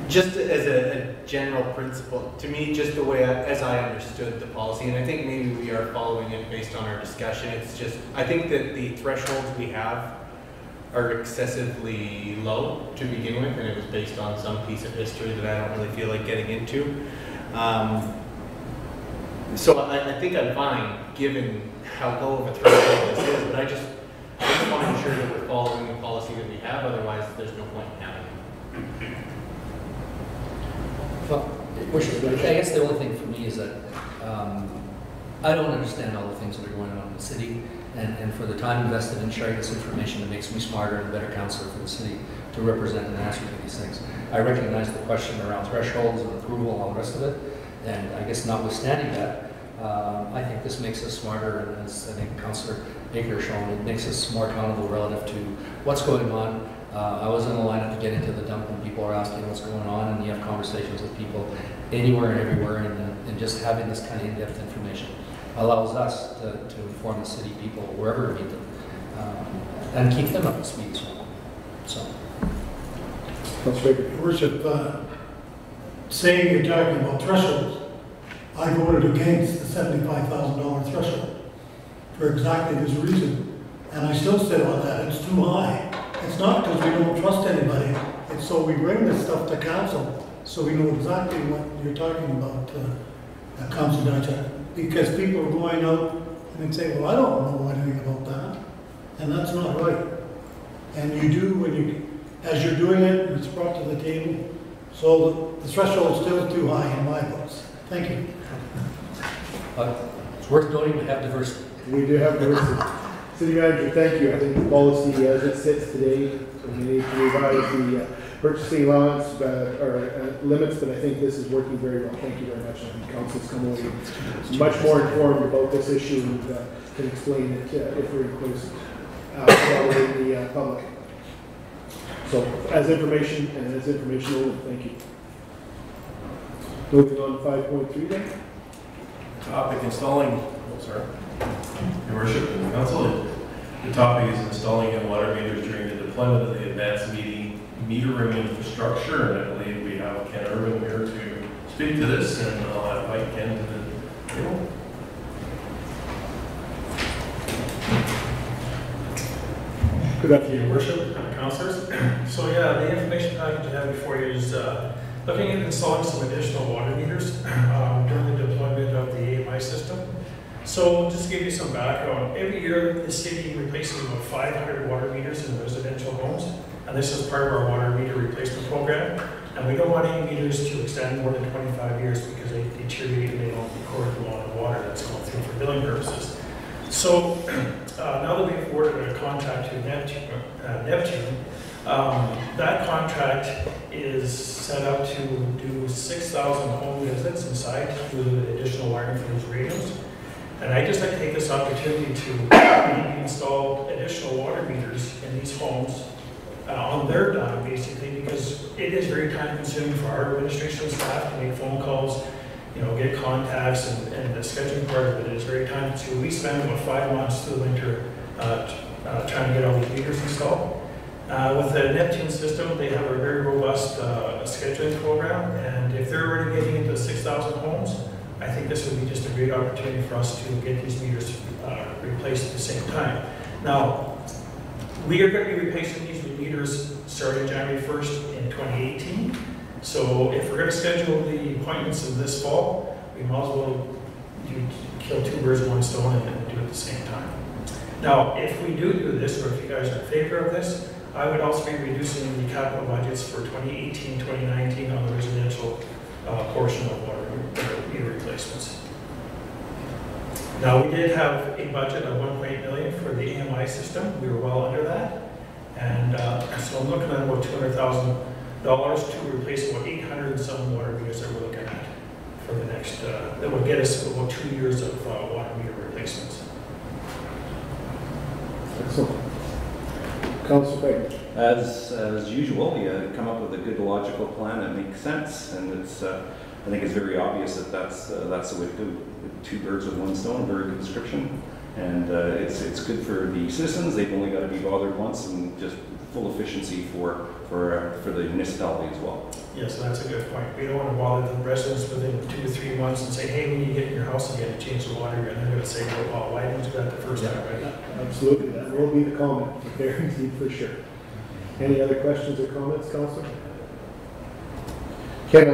[SPEAKER 6] Just as a general principle, to me, just the way as I understood the policy, and I think maybe we are following it based on our discussion, it's just, I think that the thresholds we have are excessively low to begin with, and it was based on some piece of history that I don't really feel like getting into. So I think I'm fine, given how low of a threshold this is, but I just want to ensure that we're following the policy that we have, otherwise there's no point in having it.
[SPEAKER 4] Well, I guess the only thing for me is that I don't understand all the things that are going on in the city, and for the time invested in sharing this information, it makes me smarter and a better counselor for the city to represent and answer to these things. I recognize the question around thresholds and approval and all the rest of it, and I guess notwithstanding that, I think this makes us smarter, and as I think Councillor Baker has shown, it makes us more accountable relative to what's going on. I was in the lineup to get into the dump, and people are asking what's going on, and you have conversations with people anywhere and everywhere, and just having this kind of in-depth information allows us to inform the city people wherever we meet them, and keep them up to speed as well. So,
[SPEAKER 1] Councilor Baker.
[SPEAKER 5] Your Worship, saying you're talking about thresholds, I voted against the $75,000 threshold for exactly this reason, and I still sit on that. It's too high. It's not because we don't trust anybody. It's so we bring this stuff to council so we know exactly what you're talking about, Councilor Dachak. Because people are going out and they say, well, I don't know anything about that. And that's not right. And you do when you, as you're doing it, and it's brought to the table. So the threshold is still too high in my books. Thank you.
[SPEAKER 4] it's worth noting we have diversity.
[SPEAKER 1] We do have diversity. City Manager, thank you. I think the policy as it sits today, we need to revise the purchasing allowance or limits, but I think this is working very well. Thank you very much. I think Council's come away much more informed about this issue and can explain it if we're close to the public. So, as information and as informational, thank you. Moving on to 5.3 then.
[SPEAKER 7] Topic installing, Your Worship and Council, the topic is installing water meters during the deployment of the advanced metering infrastructure, and I believe we have Ken Irwin here to speak to this, and I'll invite Ken to the table.
[SPEAKER 1] Good afternoon,
[SPEAKER 12] Your Worship and Councillors. So yeah, the information package I have before you is looking at installing some additional water meters during the deployment of the AMI system. So just to give you some background, every year the city replaces about 500 water meters in residential homes, and this is part of our water meter replacement program. And we don't want any meters to extend more than 25 years because they deteriorate and they don't record the amount of water that's going through for billing purposes. So now that we've awarded a contract to Neptune, that contract is set up to do 6,000 home visits inside through the additional wiring for these radios. And I'd just like to take this opportunity to install additional water meters in these homes on their dime, basically, because it is very time consuming for our administration staff to make phone calls, get contacts, and the scheduling part of it is very time consuming. We spend about 5 months through the winter trying to get all these meters installed. With the Neptune system, they have a very robust scheduling program, and if they're already getting into 6,000 homes, I think this would be just a great opportunity for us to get these meters replaced at the same time. Now, we are going to be replacing these meters starting January 1st in 2018. So if we're going to schedule the appointments in this fall, we might as well kill two birds with one stone and do it at the same time. Now, if we do this, or if you guys are in favor of this, I would also be reducing the capital budgets for 2018, 2019 on the residential portion of water meter replacements. Now, we did have a budget of $1.8 million for the AMI system. We were well under that. And so I'm looking at about $200,000 to replace about 800 and some water meters that we're looking at for the next, that would get us about 2 years of water meter replacements.
[SPEAKER 1] Excellent. Councilor Craig.
[SPEAKER 11] As usual, you come up with a good logical plan that makes sense, and it's I think it's very obvious that that's the way to do. Two birds with one stone, a very good description, and it's good for the citizens. They've only got to be bothered once, and just full efficiency for the municipality as well.
[SPEAKER 12] Yes, that's a good point. We don't want to bother the residents within 2 to 3 months and say, hey, when you get in your house again, to change the water, and they're going to say, well, why didn't you do that the first time, right?
[SPEAKER 1] Absolutely, that will be the comment, guaranteed for sure. Any other questions or comments, Councilor? Ken,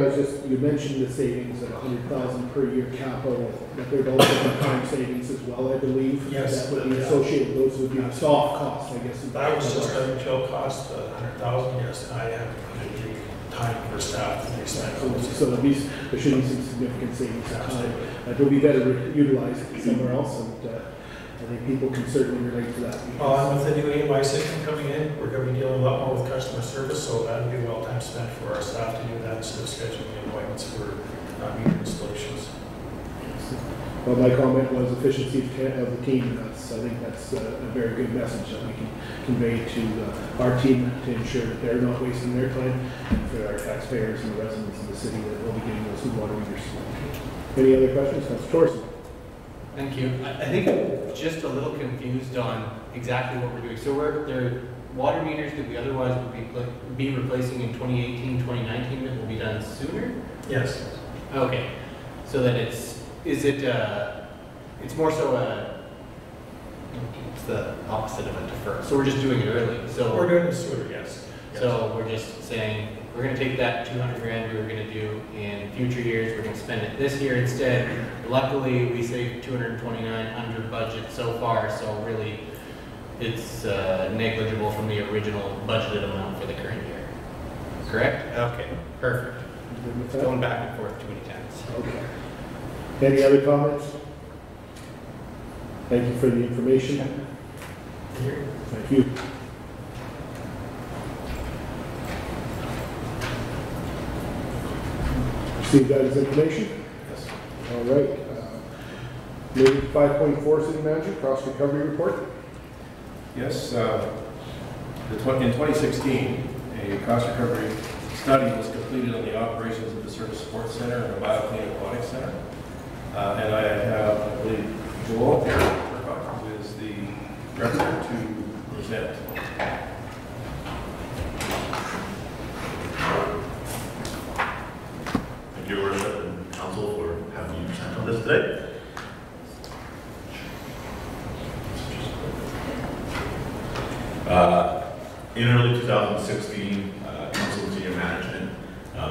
[SPEAKER 1] you mentioned the savings of $100,000 per year capital, but there'd also be time savings as well, I believe.
[SPEAKER 12] Yes.
[SPEAKER 1] That would be associated, those would be the soft costs, I guess.
[SPEAKER 12] That was just a material cost, $100,000, yes, and I have to put in the time for staff to expend.
[SPEAKER 1] So there should be some significant savings of time. It'll be better utilized somewhere else, and I think people can certainly relate to that.
[SPEAKER 12] And with the new AMI system coming in, we're going to be dealing a lot more with customer service, so that would be well time spent for our staff to do that instead of scheduling appointments for meter installations.
[SPEAKER 1] Well, my comment was efficiency of the team. I think that's a very good message that we can convey to our team to ensure that they're not wasting their time, and for our taxpayers and the residents of the city that will be getting those new water meters. Any other questions? Councilor Torson.
[SPEAKER 6] Thank you. I think I'm just a little confused on exactly what we're doing. So there water meters that we otherwise would be replacing in 2018, 2019 that will be done sooner?
[SPEAKER 12] Yes.
[SPEAKER 6] Okay. So then it's more so it's the opposite of a defer. So we're just doing it early. So
[SPEAKER 12] we're doing it sooner, yes.
[SPEAKER 6] So we're just saying, we're going to take that 200 grand we were going to do in future years, we're going to spend it this year instead. Luckily, we saved 229 under budget so far, so really it's negligible from the original budgeted amount for the current year. Correct? Okay, perfect. Going back and forth too many times.
[SPEAKER 1] Okay. Any other comments? Thank you for the information. Thank you. Received that as information? Yes. All right. Maybe 5.4, City Manager, Cost Recovery Report.
[SPEAKER 7] Yes. In 2016, a cost recovery study was completed on the operations of the Service Support Center and the BioClean Aquatic Center. And I have, I believe, Joel here, who is the director, to present.
[SPEAKER 13] Thank you, Your Worship and Council, for having me present on this today. In early 2016, Council and Senior Management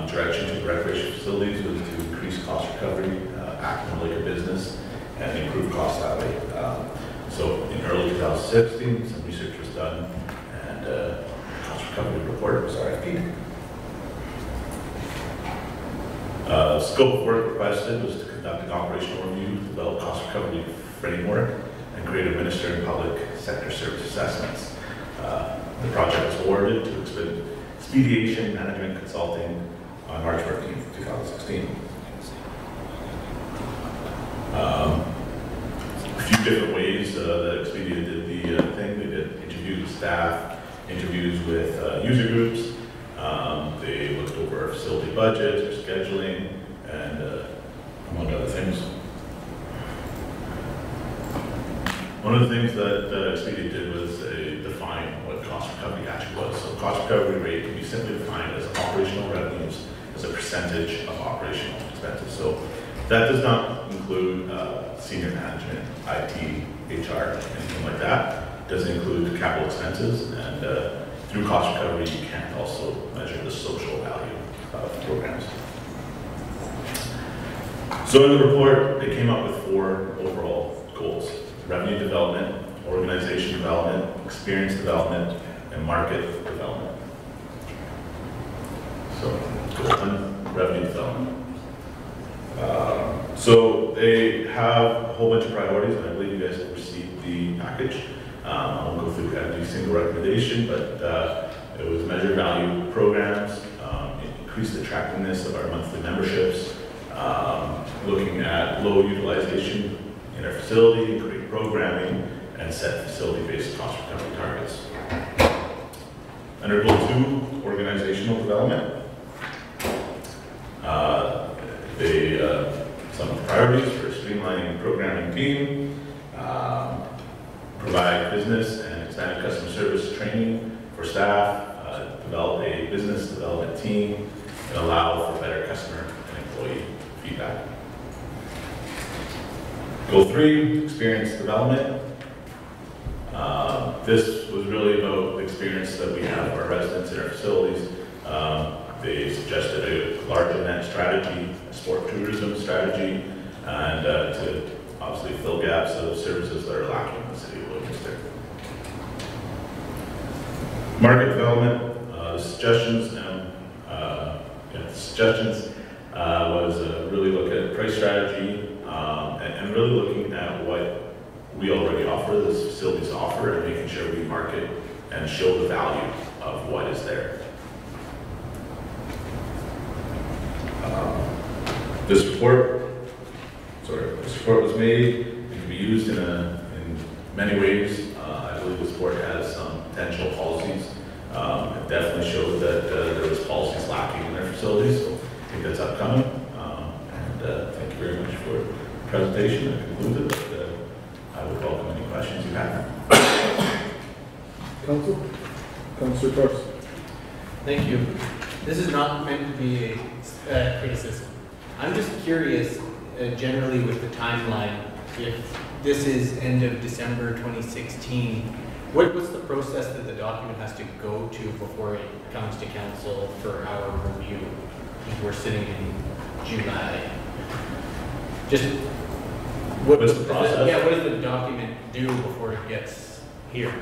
[SPEAKER 13] direction to recreation facilities was to increase cost recovery, act on liquor business, and improve costs that way. So in early 2016, some research was done, and cost recovery report was RFP'd. The scope of work requested was to conduct an operational review, develop cost recovery framework, and create administering public sector service assessments. The project was awarded to Expediation Management Consulting on March 14th, 2016. A few different ways that Expedia did the thing. They did interviews with staff, interviews with user groups. They looked over our facility budgets, our scheduling, and among other things. One of the things that Expedia did was define what cost recovery actually was. So cost recovery rate can be simply defined as operational revenues as a percentage of operational expenses. So That does not include senior management, IT, HR, anything like that. It does include capital expenses, and through cost recovery, you can also measure the social value of programs. So in the report, they came up with 4 overall goals: revenue development, organization development, experience development, and market development. So, goal 1, revenue development. So they have a whole bunch of priorities, and I believe you guys have received the package. I won't go through every single recommendation, but it was measure value programs, increase the attractiveness of our monthly memberships, looking at low utilization in our facility, create programming, and set facility-based cost recovery targets. Under goal 2, organizational development. Some of the priorities for streamlining programming team, provide business and expanded customer service training for staff, develop a business development team, and allow for better customer and employee feedback. Goal 3, experience development. This was really about the experience that we have for our residents in our facilities. They suggested a large event strategy, a sport tourism strategy, and to obviously fill gaps of services that are lacking in the city of Lloydminster. Market development, the suggestions was really look at price strategy and really looking at what we already offer, this facilities offer, and making sure we market and show the value of what is there. This report was made. It can be used in many ways. I believe this report has some potential policies. It definitely showed that there was policies lacking in their facilities, so I think that's upcoming. Thank you very much for the presentation. I concluded that I would welcome any questions you have.
[SPEAKER 1] Councillor Torres.
[SPEAKER 6] Thank you. This is not meant to be a criticism. I'm just curious, generally with the timeline, if this is end of December 2016, what's the process that the document has to go to before it comes to council for our review? If we're sitting in July. Just
[SPEAKER 13] what's the process?
[SPEAKER 6] Yeah, what does the document do before it gets here?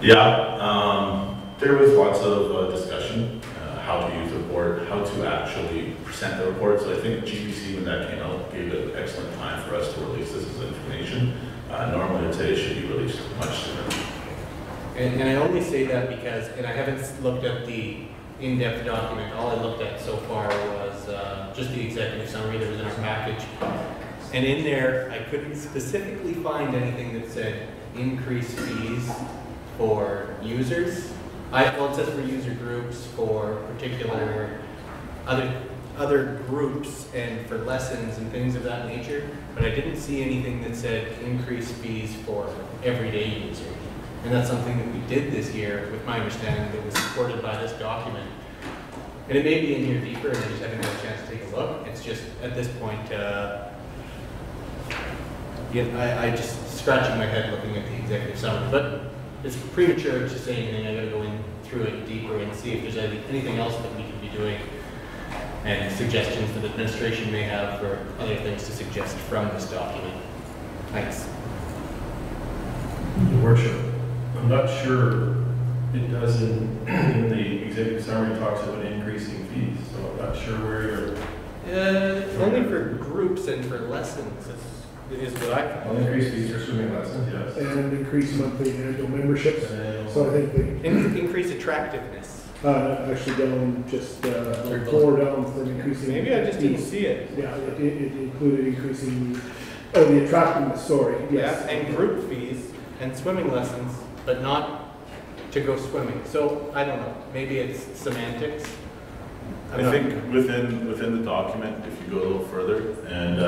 [SPEAKER 13] Yeah, there was lots of discussion, how to use the report, how to actually present the report. So I think GBC, when that came out, gave an excellent time for us to release this as information. Normally, I'd say it should be released much sooner.
[SPEAKER 6] And I only say that because, and I haven't looked at the in-depth document. All I looked at so far was just the executive summary that was in our package. And in there, I couldn't specifically find anything that said increase fees for users. Well, it says for user groups, for particular other groups, and for lessons and things of that nature. But I didn't see anything that said increase fees for everyday user. And that's something that we did this year, with my understanding, that was supported by this document. And it may be in here deeper, and I just haven't had a chance to take a look. It's just, at this point, I just scratching my head looking at the executive summary. But it's premature to say anything. I gotta go in through it deeper and see if there's anything else that we can be doing, and suggestions that administration may have, or other things to suggest from this document. Thanks.
[SPEAKER 7] Your Worship, I'm not sure it does in the executive summary talks about increasing fees, so I'm not sure where you're.
[SPEAKER 6] Only for groups and for lessons is what I found.
[SPEAKER 7] Well, increase fees for swimming lessons, yes.
[SPEAKER 1] And increase monthly and annual memberships. So I think
[SPEAKER 6] increase attractiveness.
[SPEAKER 1] Actually down just four down from increasing.
[SPEAKER 6] Maybe I just didn't see it.
[SPEAKER 1] Yeah, it included increasing the attractiveness. Sorry. Yes.
[SPEAKER 6] Yeah, and group fees and swimming lessons, but not to go swimming. So I don't know. Maybe it's semantics.
[SPEAKER 13] I think within the document, if you go a little further, and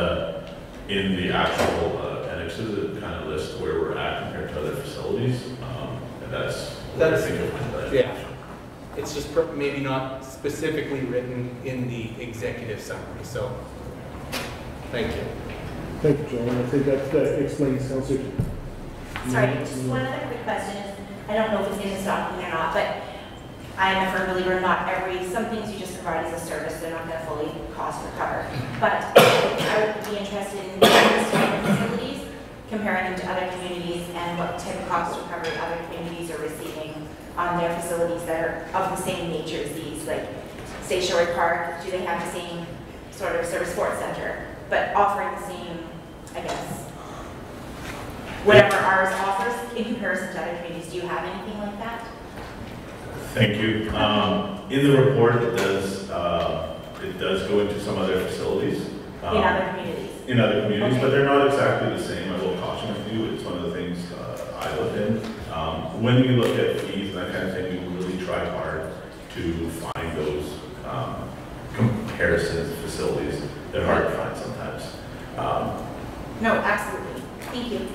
[SPEAKER 13] in the actual annexes, it kind of lists where we're at compared to other facilities, and that's what I think of.
[SPEAKER 6] Yeah. It's just maybe not specifically written in the executive summary. So Thank you.
[SPEAKER 1] Thank you, Joel. And I think that explains Councillor.
[SPEAKER 3] Sorry, just one other quick question. I don't know if it's in this document or not, but I'm a firm believer some things you just provide as a service, they're not going to fully cost recover. But I would be interested in these type of facilities, comparing them to other communities and what type of cost recovery other communities are receiving on their facilities that are of the same nature as these. Like, say, Shorey Park, do they have the same sort of service sports center, but offering the same, I guess, whatever ours offers in comparison to other communities? Do you have anything like that?
[SPEAKER 13] Thank you. In the report, it does go into some other facilities.
[SPEAKER 3] In other communities?
[SPEAKER 13] In other communities,
[SPEAKER 3] Okay.
[SPEAKER 13] but they're not exactly the same. I will caution a few. It's one of the things I looked in. When we look at fees and that kind of thing, we really try hard to find those comparisons facilities. They're hard to find sometimes.
[SPEAKER 3] No, absolutely. Thank you.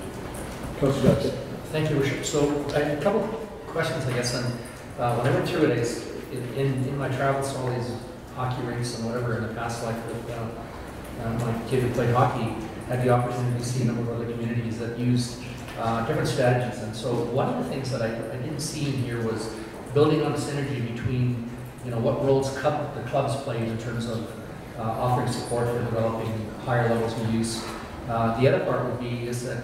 [SPEAKER 1] Councillor Jackson.
[SPEAKER 4] Thank you, Worship. So a couple questions, I guess, and when I went through it, I guess, in my travels to all these hockey rinks and whatever in the past life with my kid who played hockey, had the opportunity to see a number of other communities that used different strategies. And so one of the things that I didn't see in here was building on the synergy between, what roles the clubs play in terms of offering support for developing higher levels of use. The other part would be is that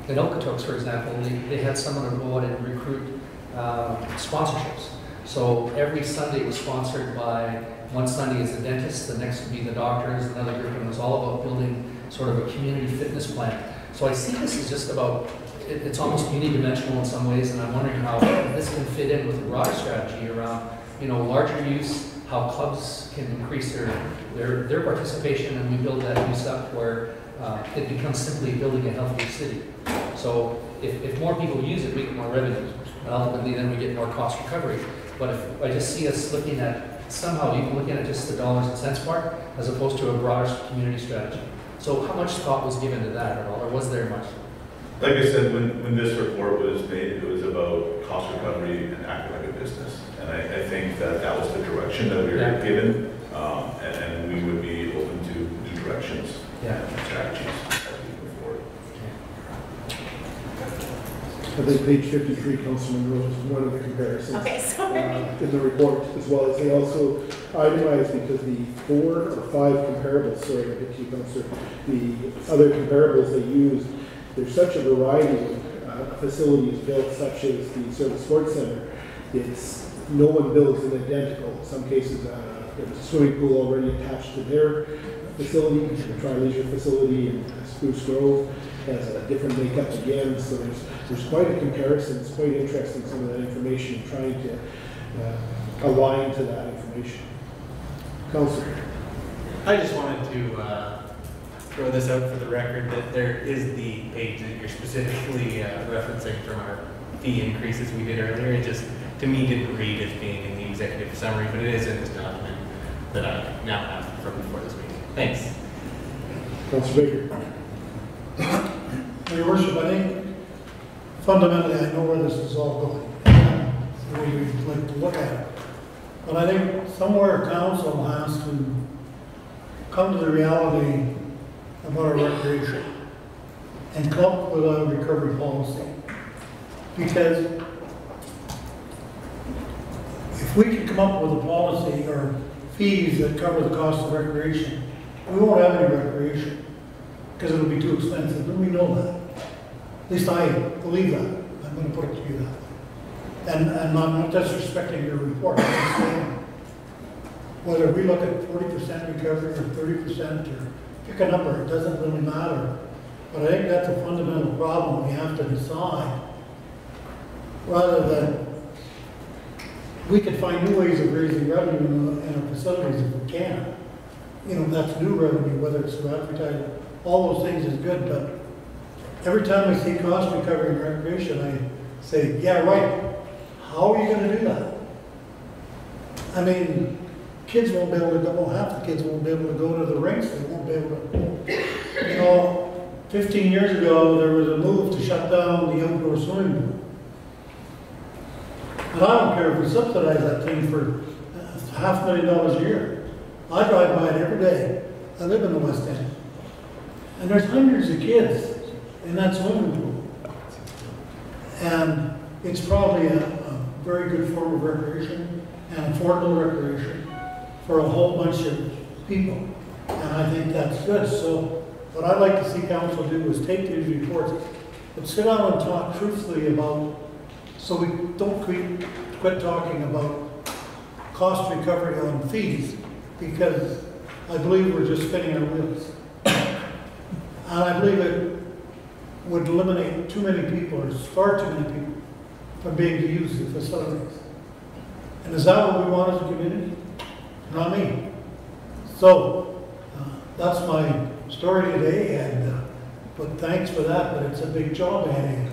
[SPEAKER 4] in Okotoks, for example, they had someone to go out and recruit sponsorships. So every Sunday was sponsored by, one Sunday is the dentist, the next would be the doctors, another group, and it was all about building sort of a community fitness plan. So I see this as just about, it's almost unidimensional in some ways, and I'm wondering how this can fit in with a broader strategy around, larger use, how clubs can increase their participation, and we build that use up where it becomes simply building a healthier city. So if more people use it, we get more revenue. And ultimately, then we get more cost recovery. But if I just see us looking at, somehow even looking at just the dollars and cents part, as opposed to a broader community strategy. So how much thought was given to that at all, or was there much?
[SPEAKER 13] Like I said, when this report was made, it was about cost recovery and acting like a business. And I think that was the direction that we were given, and we would be open to new directions and strategies as we move forward.
[SPEAKER 1] I think page 53, Councilman Rose, is one of the comparisons.
[SPEAKER 3] Okay, sorry.
[SPEAKER 1] In the report, as well as they also itemized, because the 4 or 5 comparables, sorry, I hit you, Councilor, the other comparables they used, there's such a variety of facilities built, such as the Service Sports Center. It's, no one builds an identical. In some cases, there's a swimming pool already attached to their facility, the Tri-Leisure facility in Spruce Grove has a different makeup again, so there's quite a comparison. It's quite interesting, some of that information, trying to align to that information. Councillor.
[SPEAKER 6] I just wanted to throw this out for the record that there is the page that you're specifically referencing from our fee increases we did earlier. It just, to me, didn't read as being in the executive summary, but it is in this document that I now have from before this meeting. Thanks.
[SPEAKER 1] Councillor Baker.
[SPEAKER 5] Your Worship, I think fundamentally I know where this is all going. The way we'd like to look at it. But I think somewhere council has to come to the reality about our recreation and come up with a recovery policy. Because if we can come up with a policy or fees that cover the cost of recreation, we won't have any recreation because it'll be too expensive, and we know that. At least I believe that. I'm going to put it to you that way. And I'm not disrespecting your report. I'm just saying, whether we look at 40% recovery or 30% or pick a number, it doesn't really matter. But I think that's a fundamental problem we have to decide. Rather than, we could find new ways of raising revenue in our facilities if we can. That's new revenue, whether it's through advertising, all those things is good, but every time I see cost recovery and recreation, I say, yeah, right. How are you going to do that? I mean, kids won't be able to go, half the kids won't be able to go to the rinks, they won't be able to, 15 years ago, there was a move to shut down the outdoor swimming pool. And I don't care if we subsidize that thing for $500,000 a year. I drive by it every day. I live in the West End. And there's hundreds of kids in that swimming pool. And it's probably a very good form of recreation and affordable recreation for a whole bunch of people. And I think that's good. So what I'd like to see council do is take these reports, but sit down and talk truthfully about, so we don't quit talking about cost recovery on fees, because I believe we're just spinning our wheels. And I believe it would eliminate too many people, or far too many people, from being able to use the facilities. And is that what we want as a community? Not me. So, that's my story today, and but thanks for that, but it's a big job ahead of you.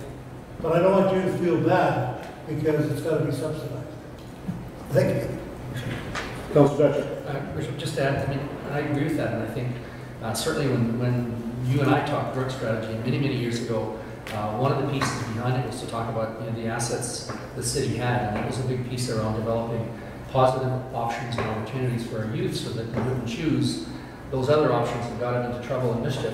[SPEAKER 5] But I don't want you to feel bad, because it's got to be subsidized. Thank you.
[SPEAKER 1] Councilor Dutcher.
[SPEAKER 4] Bishop, just to add, I mean, I agree with that, and I think certainly when you and I talked drug strategy many, many years ago, one of the pieces behind it was to talk about the assets the city had, and that was a big piece around developing positive options and opportunities for our youth so that they wouldn't choose those other options that got them into trouble and mischief.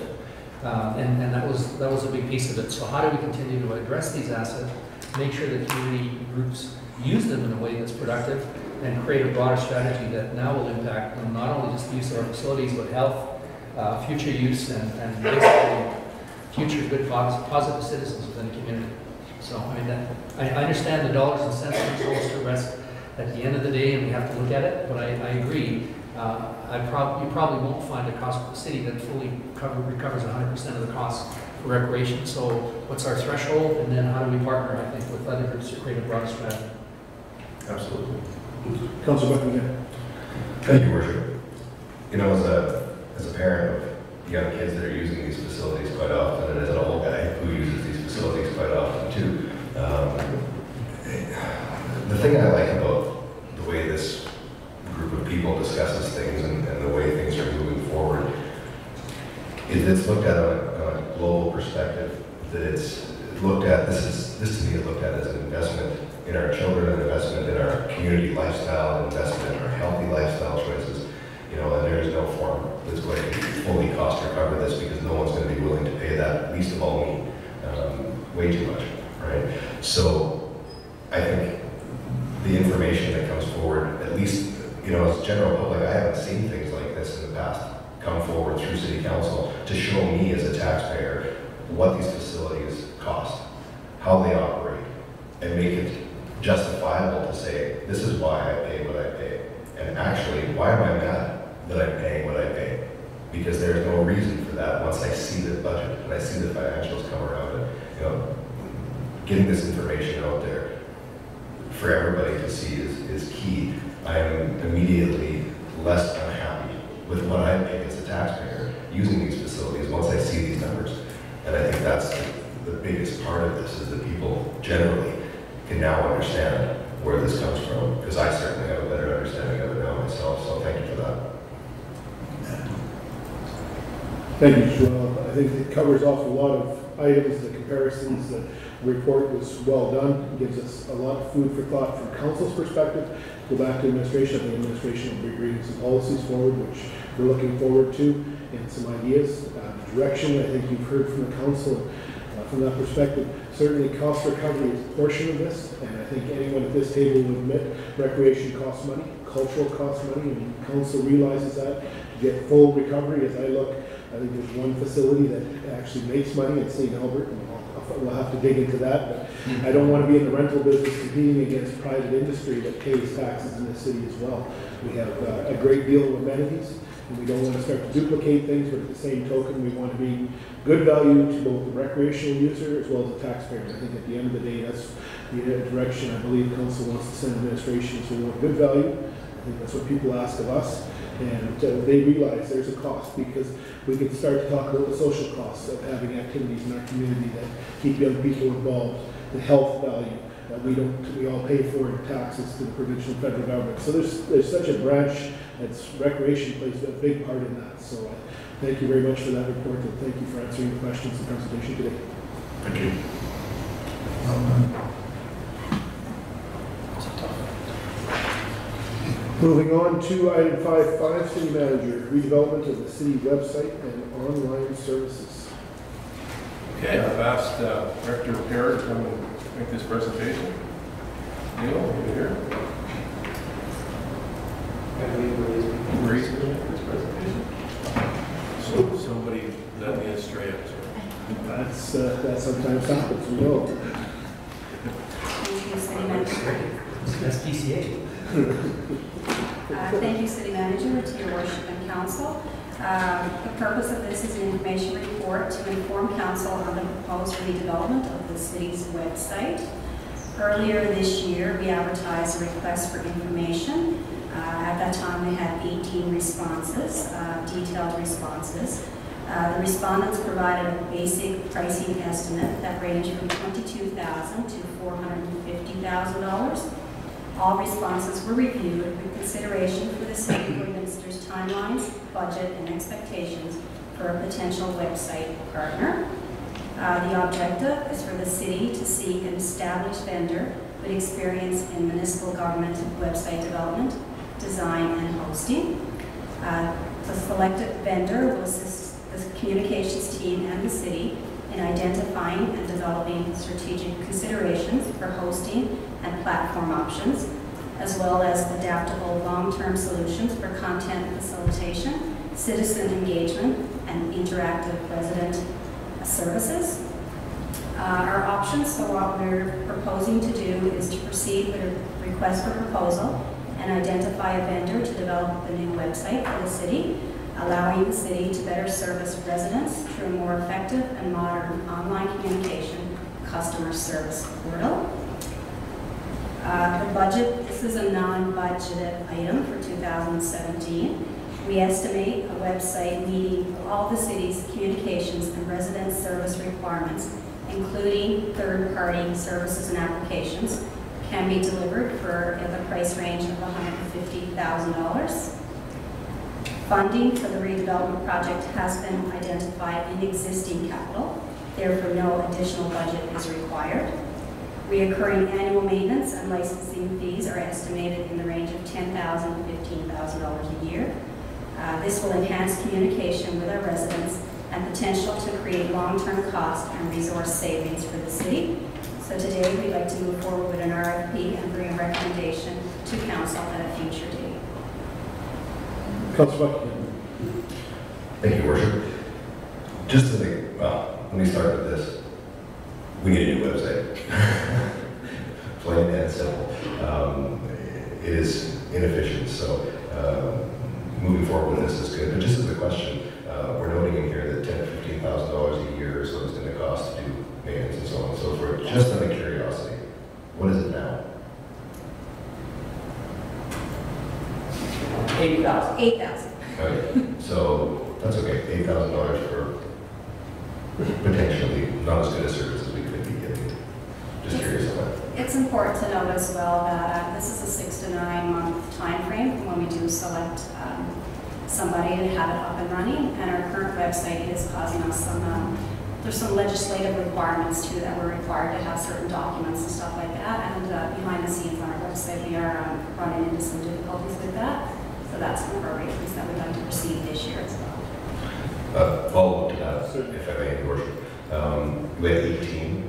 [SPEAKER 4] And that was a big piece of it. So how do we continue to address these assets, make sure that community groups use them in a way that's productive, and create a broader strategy that now will impact not only just the use of our facilities, but health, future use, and basically future good positive citizens within the community. So I mean, I understand the dollars and cents goes to rest at the end of the day, and we have to look at it, but I agree. You probably won't find a cost for the city that fully recovers 100% of the cost for recreation. So what's our threshold, and then how do we partner, I think, with other groups to create a broader strategy?
[SPEAKER 7] Absolutely.
[SPEAKER 1] Councilor Buckingham.
[SPEAKER 9] Thank you, Worship. You know, as a parent of young kids that are using these facilities quite often, and as an old guy who uses these facilities quite often too, the thing I like about the way this group of people discusses things and the way things are moving forward is it's looked at on a global perspective. That it's looked at, this to me is looked at as an investment in our children, an investment in our community lifestyle, an investment in our healthy lifestyle choices. You know, and there is no form that's going to fully cost recover this, because no one's going to be willing to pay that, least of all me, way too much, right? So I think the information that comes forward, at least, you know, as general public, I haven't seen things like this in the past come forward through City Council to show me as a taxpayer what these facilities cost, how they operate, and make it justifiable to say, this is why I pay what I pay. And actually, why am I mad that I'm paying what I pay? Because there's no reason for that once I see the budget and I see the financials come around it. You know, getting this information out there for everybody to see is key. I am immediately less unhappy with what I pay as a taxpayer using these facilities once I see these numbers. And I think that's the biggest part of this, is that people generally can now understand where this comes from, because I certainly have a better understanding of it now myself, so thank you for that.
[SPEAKER 1] Thank you, Joel. I think it covers off a lot of items, the comparisons. The report was well done. It gives us a lot of food for thought from council's perspective. Go back to administration. I think administration will be bringing some policies forward, which we're looking forward to, and some ideas. Direction, I think you've heard from the council. From that perspective, certainly cost recovery is a portion of this, and I think anyone at this table will admit recreation costs money, cultural costs money, and council realizes that. To get full recovery, as I look, I think there's one facility that actually makes money in St. Albert, and we'll have to dig into that, but I don't want to be in the rental business competing against private industry that pays taxes in the city as well. We have a great deal of amenities, and we don't want to start to duplicate things, but at the same token, we want to be good value to both the recreational user as well as the taxpayers. I think at the end of the day, that's the direction I believe council wants to send administration, so we want good value. I think that's what people ask of us, and they realize there's a cost, because we can start to talk about the social costs of having activities in our community that keep young people involved, the health value that we all pay for in taxes to the provincial and federal government. So there's such a branch that's recreation plays a big part in that. So thank you very much for that report, and thank you for answering the questions in the presentation today.
[SPEAKER 13] Thank you.
[SPEAKER 1] Moving on to item 5.5, city manager, redevelopment of the city website and online services.
[SPEAKER 7] Okay, I've asked Director Perry to come and make this presentation. Neil, are you here? Where is this presentation? So somebody led me astray.
[SPEAKER 1] That sometimes happens, we know.
[SPEAKER 14] Thank you, City Manager.
[SPEAKER 4] That's PCA.
[SPEAKER 14] Thank you, City Manager, to your worship and council. The purpose of this is an information report to inform council on the proposed redevelopment of the city's website. Earlier this year, we advertised a request for information. At that time, we had 18 responses, detailed responses. The respondents provided a basic pricing estimate that ranged from $22,000 to $450,000. All responses were reviewed with consideration for the City of Lloydminster's timelines, budget, and expectations for a potential website partner. The objective is for the city to seek an established vendor with experience in municipal government website development, design, and hosting. The selected vendor will assist the communications team and the city in identifying and developing strategic considerations for hosting and platform options, as well as adaptable long-term solutions for content facilitation, citizen engagement, and interactive resident services. Our options, so what we're proposing to do is to proceed with a request for proposal and identify a vendor to develop the new website for the city, allowing the city to better service residents through a more effective and modern online communication customer service portal. The budget, this is a non-budgeted item for 2017. We estimate a website meeting all the city's communications and resident service requirements, including third-party services and applications, can be delivered for the price range of $150,000. Funding for the redevelopment project has been identified in existing capital, therefore no additional budget is required. Recurring annual maintenance and licensing fees are estimated in the range of $10,000 to $15,000 a year. This will enhance communication with our residents and potential to create long-term cost and resource savings for the city. So today we'd like to move forward with an RFP and bring a recommendation to council at a future date.
[SPEAKER 1] Councilor Buckingham.
[SPEAKER 9] Thank you, Worship. Just to think, well, let me start with this. We need a new website. Plain and simple. It is inefficient, so moving forward with this is good. But just as a question, we're noting in here that $10,000 to $15,000 a year is what it's going to cost to do maintenance and so on and so forth. Just out of curiosity, what is it now?
[SPEAKER 14] $8,000.
[SPEAKER 9] Okay, so that's okay. $8,000 for potentially not as good a service as we could be getting. Just curious on that.
[SPEAKER 14] It's important to note as well that this is a 6 to 9 month time frame from when we do select somebody to have it up and running, and our current website is causing us some, there's some legislative requirements too that we're required to have certain documents and stuff like that, and behind the scenes on our website we are running into some difficulties with that, so that's one of our reasons that we'd like to proceed this year as well.
[SPEAKER 9] Follow up to that, if I may, Your Worship. We had 18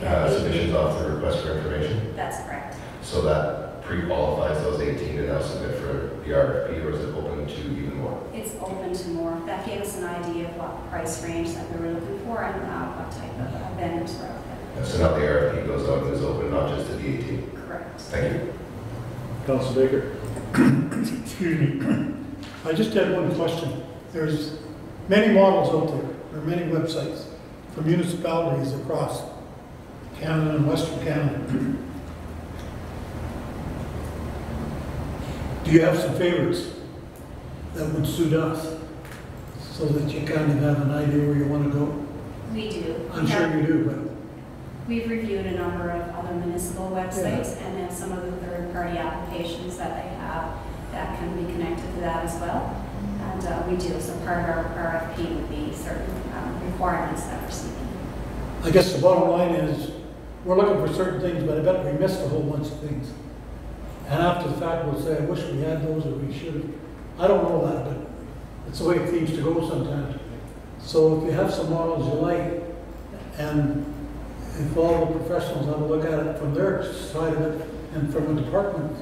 [SPEAKER 9] submissions off the request for information.
[SPEAKER 14] That's correct.
[SPEAKER 9] So that pre-qualifies those 18 to now submit for the RFP, or is it open to even more?
[SPEAKER 14] It's open to more. That gave us an idea of what price range that we were looking for and what type of vendors were out there.
[SPEAKER 9] So now the RFP goes out and is open not just to the 18?
[SPEAKER 14] Correct.
[SPEAKER 9] Thank you.
[SPEAKER 1] Councilor Baker.
[SPEAKER 5] Excuse me. I just had one question. There's many models out there, or many websites for municipalities across Canada and Western Canada. Do you have some favorites that would suit us so that you kind of have an idea where you want to go?
[SPEAKER 14] We do.
[SPEAKER 5] I'm sure you do, but
[SPEAKER 14] we've reviewed a number of other municipal websites and then some of the third-party applications that they have that can be connected to that as well. And we do. So part of our RFP would be certain requirements that we're seeking.
[SPEAKER 5] I guess the bottom line is we're looking for certain things, but I bet we missed a whole bunch of things. and after the fact we'll say, I wish we had those or we should have. I don't know that, but it's the way it seems to go sometimes. So if you have some models you like, and if all the professionals have a look at it from their side of it and from a department,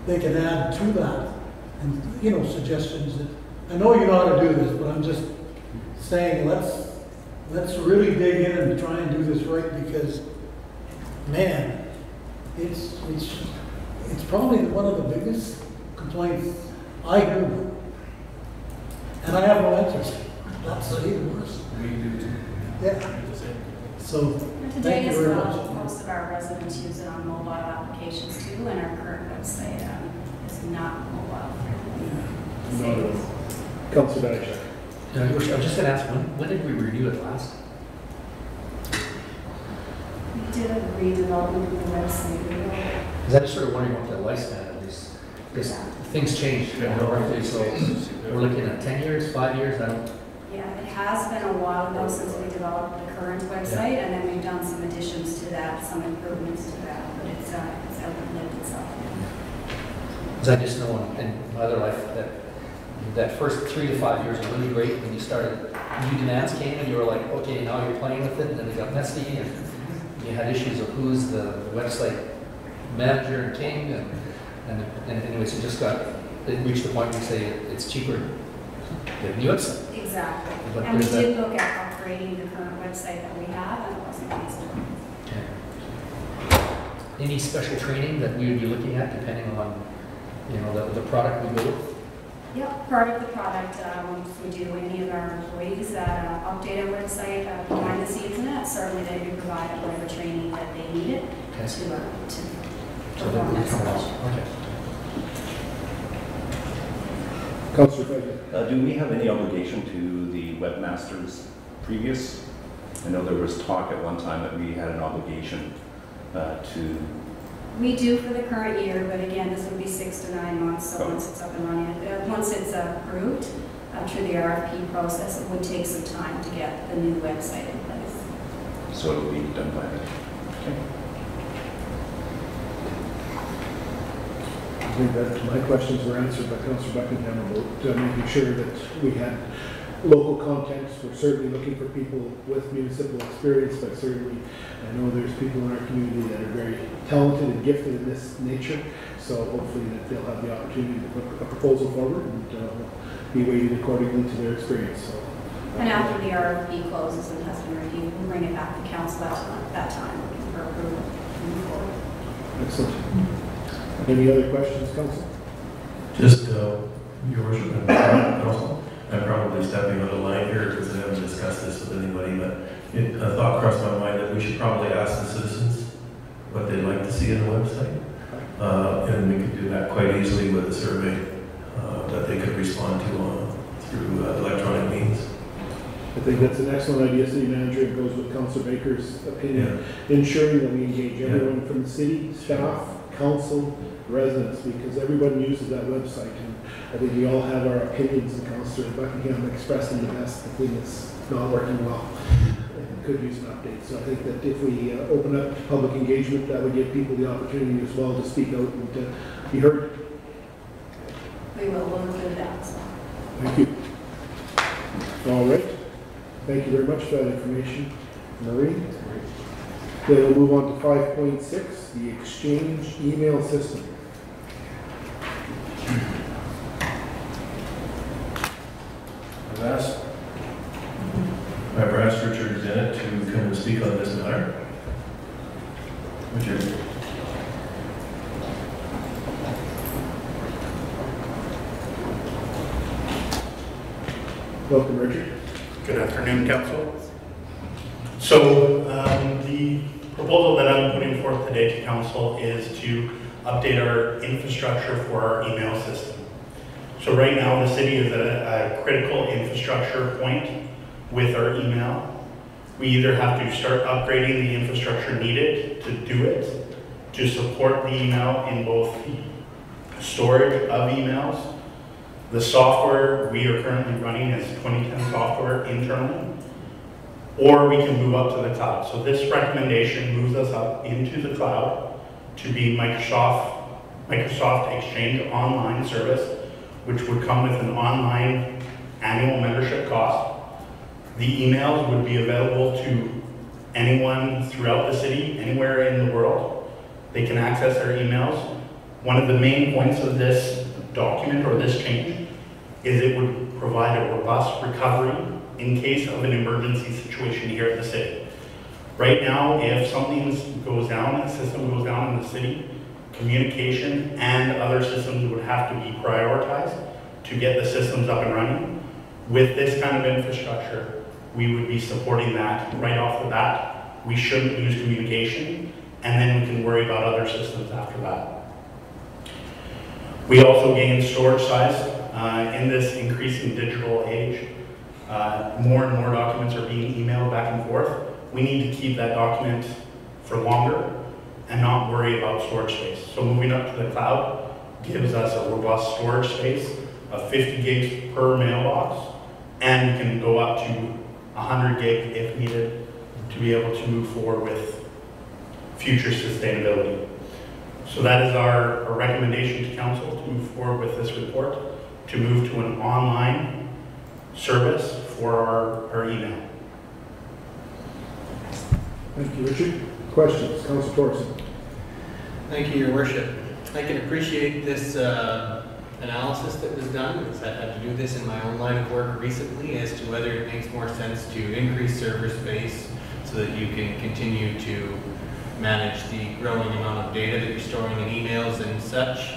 [SPEAKER 5] they can add to that and, you know, suggestions that, I know you know how to do this, but I'm just saying, let's really dig in and try and do this right, because, man, it's probably one of the biggest complaints I hear. And I have no answers. That's even worse.
[SPEAKER 4] We do too.
[SPEAKER 5] Yeah. So,
[SPEAKER 14] Today
[SPEAKER 5] thank you
[SPEAKER 14] as
[SPEAKER 5] very
[SPEAKER 14] well,
[SPEAKER 5] much.
[SPEAKER 14] most of our residents use it on mobile applications too, and our current website is not mobile friendly.
[SPEAKER 1] No, Councillor Dychak.
[SPEAKER 4] Yeah, I was just going to ask, when did we review it last?
[SPEAKER 14] We did a redevelopment of the website.
[SPEAKER 4] Because I just sort of wondering what the lifespan at least, because things change, you know, roughly, so we're looking at 10 years, 5 years, I don't.
[SPEAKER 14] Yeah, it has been a while ago since we developed the current website, and then we've done some additions to that, some improvements to that, but it's outlived itself.
[SPEAKER 4] Because I just know in my other life that first 3 to 5 years were really great when you started, new demands came and you were like, okay, now you're playing with it, and then it got messy, and you had issues of who's the website manager and king, and anyways, it reached the point where you say it's cheaper to get a new website.
[SPEAKER 14] Exactly.
[SPEAKER 4] But
[SPEAKER 14] And we
[SPEAKER 4] there's
[SPEAKER 14] did look at upgrading the current website that we have, and it wasn't feasible.
[SPEAKER 4] Okay. Any special training that we would be looking at depending on, you know, the product we go with?
[SPEAKER 14] Yep, part of the product, we do any of our employees that update our website behind the scenes in it, certainly they do provide whatever training that they needed
[SPEAKER 4] Okay.
[SPEAKER 14] to
[SPEAKER 4] So
[SPEAKER 14] perform
[SPEAKER 4] that
[SPEAKER 14] that
[SPEAKER 4] come
[SPEAKER 14] search.
[SPEAKER 4] along. Okay.
[SPEAKER 1] Councillor Flegler.
[SPEAKER 11] Do we have any obligation to the webmasters previous? I know there was talk at one time that we had an obligation to.
[SPEAKER 14] We do for the current year, but again, this would be 6 to 9 months, so once it's up and running. Once it's approved through the RFP process, it would take some time to get the new website in place.
[SPEAKER 11] So it'll be done by then. Okay.
[SPEAKER 1] I think that my questions were answered by Councillor Buckingham about making sure that we had local content. We're certainly looking for people with municipal experience, but certainly I know there's people in our community that are very talented and gifted in this nature. So hopefully that they'll have the opportunity to put a proposal forward and be weighted accordingly to their experience. So,
[SPEAKER 14] And after the RFP closes and has been reviewed, we'll bring it back to council at that time for approval.
[SPEAKER 1] Excellent. Any other questions, Council?
[SPEAKER 7] Just, Your Worship and Council, I'm probably stepping out of line here because I haven't discussed this with anybody, but a thought crossed my mind that we should probably ask the citizens what they'd like to see in the website. And we could do that quite easily with a survey that they could respond to through electronic means.
[SPEAKER 1] I think that's an excellent idea, City Manager. It goes with Councillor Baker's opinion, ensuring that we engage everyone from the city, staff, council, residents, because everyone uses that website. And I think we all have our opinions, and Councillor Buckingham expressed in the past the thing that's not working well and could use an update. So I think that if we open up to public engagement, that would give people the opportunity as well to speak out and to be heard.
[SPEAKER 14] We will include that as well.
[SPEAKER 1] Thank you. All right. Thank you very much for that information, Marie. Then we'll move on to 5.6, the exchange email system.
[SPEAKER 7] I've asked Richard Dennett to come and speak on this matter. Richard.
[SPEAKER 1] Welcome, Richard.
[SPEAKER 15] Good afternoon, Council. So the proposal that I'm putting forth today to Council is to update our infrastructure for our email system. So right now the city is at a critical infrastructure point with our email. We either have to start upgrading the infrastructure needed to do it, to support the email in both storage of emails. The software we are currently running is 2010 software internally, or we can move up to the cloud. So this recommendation moves us up into the cloud to be Microsoft Microsoft Exchange Online service, which would come with an online annual membership cost. The emails would be available to anyone throughout the city, anywhere in the world. They can access their emails. One of the main points of this document or this change is it would provide a robust recovery in case of an emergency situation here at the city. Right now, if something goes down, a system goes down in the city, communication and other systems would have to be prioritized to get the systems up and running. With this kind of infrastructure, we would be supporting that right off the bat. We shouldn't lose communication, and then we can worry about other systems after that. We also gain storage size. In this increasing digital age, more and more documents are being emailed back and forth. We need to keep that document for longer and not worry about storage space. So moving up to the cloud gives us a robust storage space of 50 gigs per mailbox, and we can go up to 100 gig if needed to be able to move forward with future sustainability. So that is our recommendation to council to move forward with this report, to move to an online service for our email.
[SPEAKER 1] Thank you, Richard. Questions? Councilor Thorson.
[SPEAKER 6] Thank you, Your Worship. I can appreciate this analysis that was done, because I've had to do this in my own line of work recently as to whether it makes more sense to increase server space so that you can continue to manage the growing amount of data that you're storing in emails and such,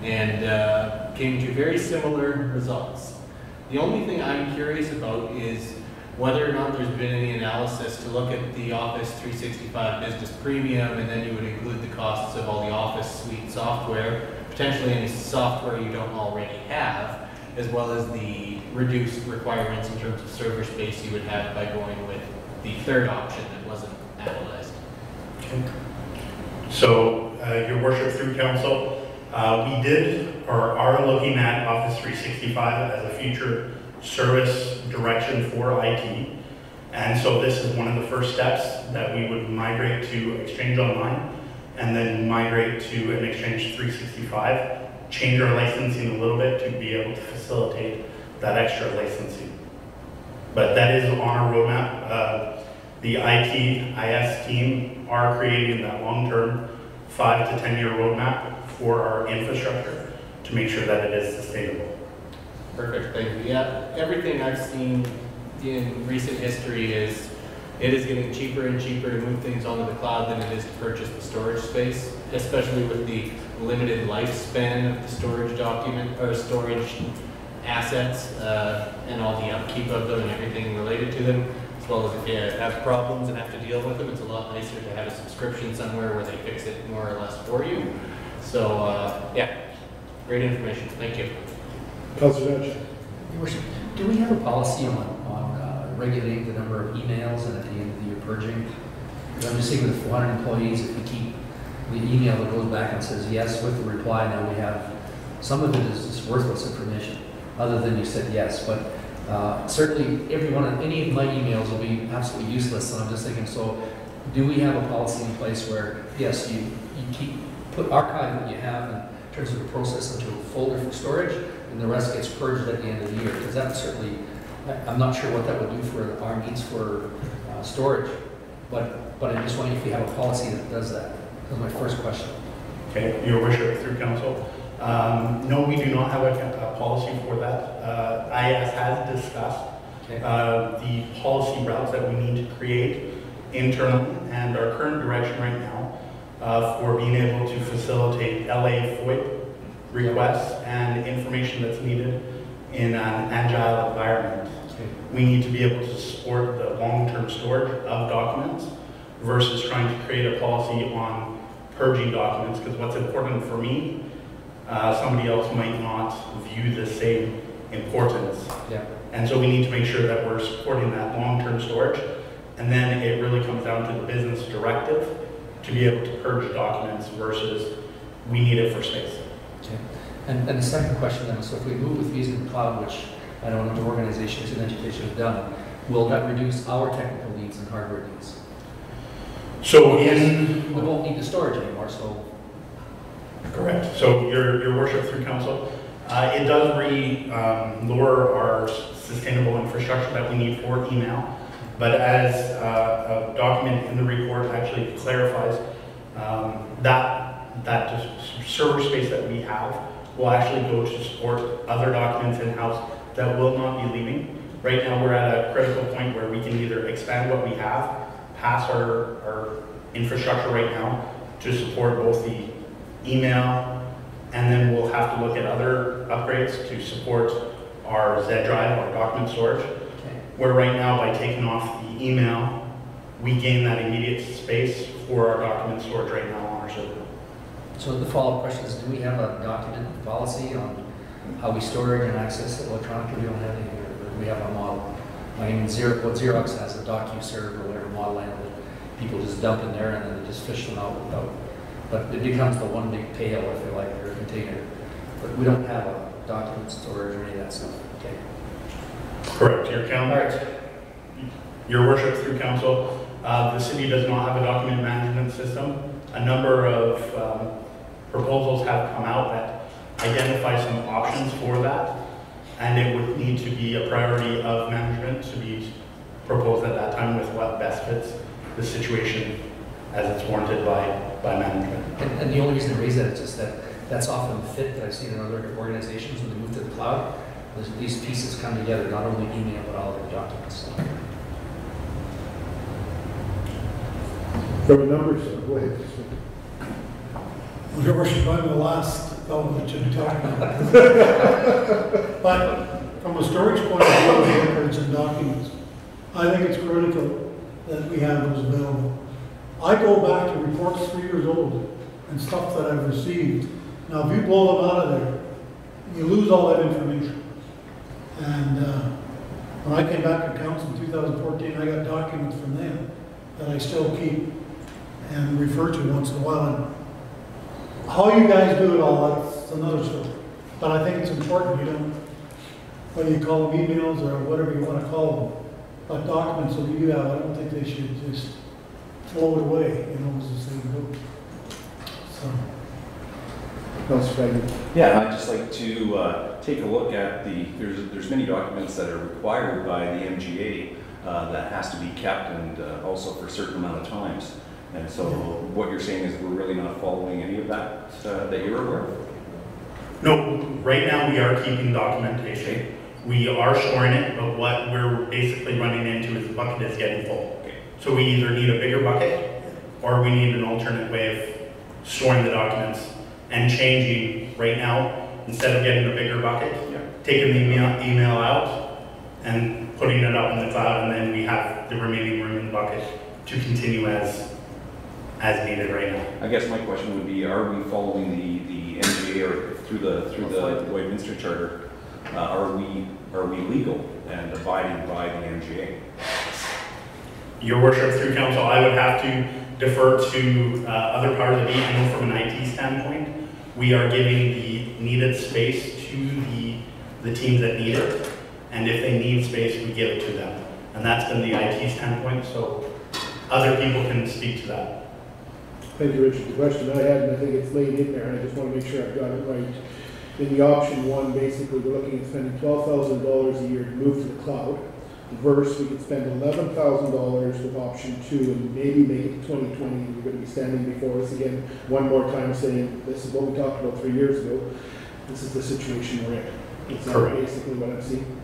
[SPEAKER 6] and came to very similar results. The only thing I'm curious about is whether or not there's been any analysis to look at the Office 365 Business Premium, and then you would include the costs of all the Office Suite software, potentially any software you don't already have, as well as the reduced requirements in terms of server space you would have by going with the third option that wasn't analyzed.
[SPEAKER 15] Okay. So, Your Worship, through council, we did or are looking at Office 365 as a future service direction for IT. And so this is one of the first steps that we would migrate to Exchange Online and then migrate to an Exchange 365, change our licensing a little bit to be able to facilitate that extra licensing. But that is on our roadmap. The IT/IS team are creating that long-term 5 to 10 year roadmap for our infrastructure to make sure that it is sustainable.
[SPEAKER 6] Perfect, thank you. Yeah, everything I've seen in recent history is it is getting cheaper and cheaper to move things onto the cloud than it is to purchase the storage space, especially with the limited lifespan of the storage document or storage assets and all the upkeep of them and everything related to them. As well as if you have problems and have to deal with them, it's a lot nicer to have a subscription somewhere where they fix it more or less for you. So yeah, great information. Thank you.
[SPEAKER 1] Councilor Dodge.
[SPEAKER 4] Your Worship, do we have a policy on regulating the number of emails and at the end of the year purging? Because I'm just thinking with 400 employees, if we keep the email that goes back and says yes with the reply, now we have, some of it is just worthless information, other than you said yes. But certainly any of my emails will be absolutely useless, and I'm just thinking, so do we have a policy in place where, yes, you archive what you have in terms of the process into a folder for storage, and the rest gets purged at the end of the year? Because that certainly, I'm not sure what that would do for our needs for storage, but I'm just wondering if you have a policy that does that. That's my first question.
[SPEAKER 15] Okay, Your Worship, through council. No, we do not have a policy for that. IS has discussed the policy routes that we need to create internally, and our current direction right now for being able to facilitate LA FOIP requests and information that's needed in an agile environment. We need to be able to support the long-term storage of documents versus trying to create a policy on purging documents, because what's important for me, somebody else might not view the same importance.
[SPEAKER 4] Yeah.
[SPEAKER 15] And so we need to make sure that we're supporting that long-term storage, and then it really comes down to the business directive to be able to purge documents versus we need it for space.
[SPEAKER 4] Okay. And the second question then, so if we move with using the cloud, which I don't know if the organizations in education have done, will that reduce our technical needs and hardware needs?
[SPEAKER 15] So
[SPEAKER 4] we won't need the storage anymore, so.
[SPEAKER 15] Correct. So your worship through council, it does lower our sustainable infrastructure that we need for email, but as a document in the report actually clarifies that server space that we have will actually go to support other documents in-house that will not be leaving. Right now, we're at a critical point where we can either expand what we have past our infrastructure right now to support both the email, and then we'll have to look at other upgrades to support our Z drive, our document storage.
[SPEAKER 4] Okay.
[SPEAKER 15] Where right now, by taking off the email, we gain that immediate space for our document storage right now on our server.
[SPEAKER 4] So the follow-up question is, do we have a document policy on how we store it and access it electronically? We don't have anything, or we have a model. I mean, what Xerox has, a DocuServe or whatever model I know that people just dump in there and then they just fish them out without, but it becomes the one big pail, if you like, or a container. But we don't have a document storage or any of that stuff. Okay.
[SPEAKER 15] Correct. Your
[SPEAKER 4] All right.
[SPEAKER 15] Your worship through council, the city does not have a document management system. A number of proposals have come out that identify some options for that, and it would need to be a priority of management to be proposed at that time with what best fits the situation as it's warranted by management.
[SPEAKER 4] And the only reason I raise that is just that that's often the fit that I've seen in other organizations when they move to the cloud. These pieces come together, not only email, but all their documents.
[SPEAKER 1] From a numbers, go ahead.
[SPEAKER 5] Well, Your Worship, I'm the last fellow that should be talking about. But from a storage point of view of records and documents, I think it's critical that we have those available. I go back to reports 3 years old and stuff that I've received. Now, if you blow them out of there, you lose all that information. And when I came back to council in 2014, I got documents from them that I still keep and refer to once in a while. And how you guys do it all, that's another story. But I think it's important, you know, whether you call them emails or whatever you want to call them, but documents that you have, I don't think they should just float away, you know, as the saying goes. So.
[SPEAKER 11] Yeah, I'd just like to take a look at there's many documents that are required by the MGA that has to be kept, and also for a certain amount of times. And so what you're saying is we're really not following any of that that you're aware of?
[SPEAKER 15] No, right now we are keeping documentation. We are storing it, but what we're basically running into is the bucket is getting full.
[SPEAKER 11] Okay.
[SPEAKER 15] So we either need a bigger bucket or we need an alternate way of storing the documents and changing right now, instead of getting a bigger bucket, taking the email out and putting it up in the cloud, and then we have the remaining room in the bucket to continue as needed right now.
[SPEAKER 11] I guess my question would be, are we following the MGA or through the Whiteminster Charter? Are we legal and abiding by the MGA?
[SPEAKER 15] Your worship, through council, I would have to defer to other part of the beat. I know from an IT standpoint, we are giving the needed space to the teams that need it, and if they need space, we give it to them. And that's been the IT standpoint, so other people can speak to that.
[SPEAKER 1] Thank you, Richard. The question I had, and I think it's laid in there, and I just want to make sure I've got it right. In the option one, basically, we're looking at spending $12,000 a year to move to the cloud. Versus we could spend $11,000 with option 2 and maybe make it 2020. We're going to be standing before us again one more time saying, this is what we talked about 3 years ago. This is the situation we're in. Is that basically what I'm seeing?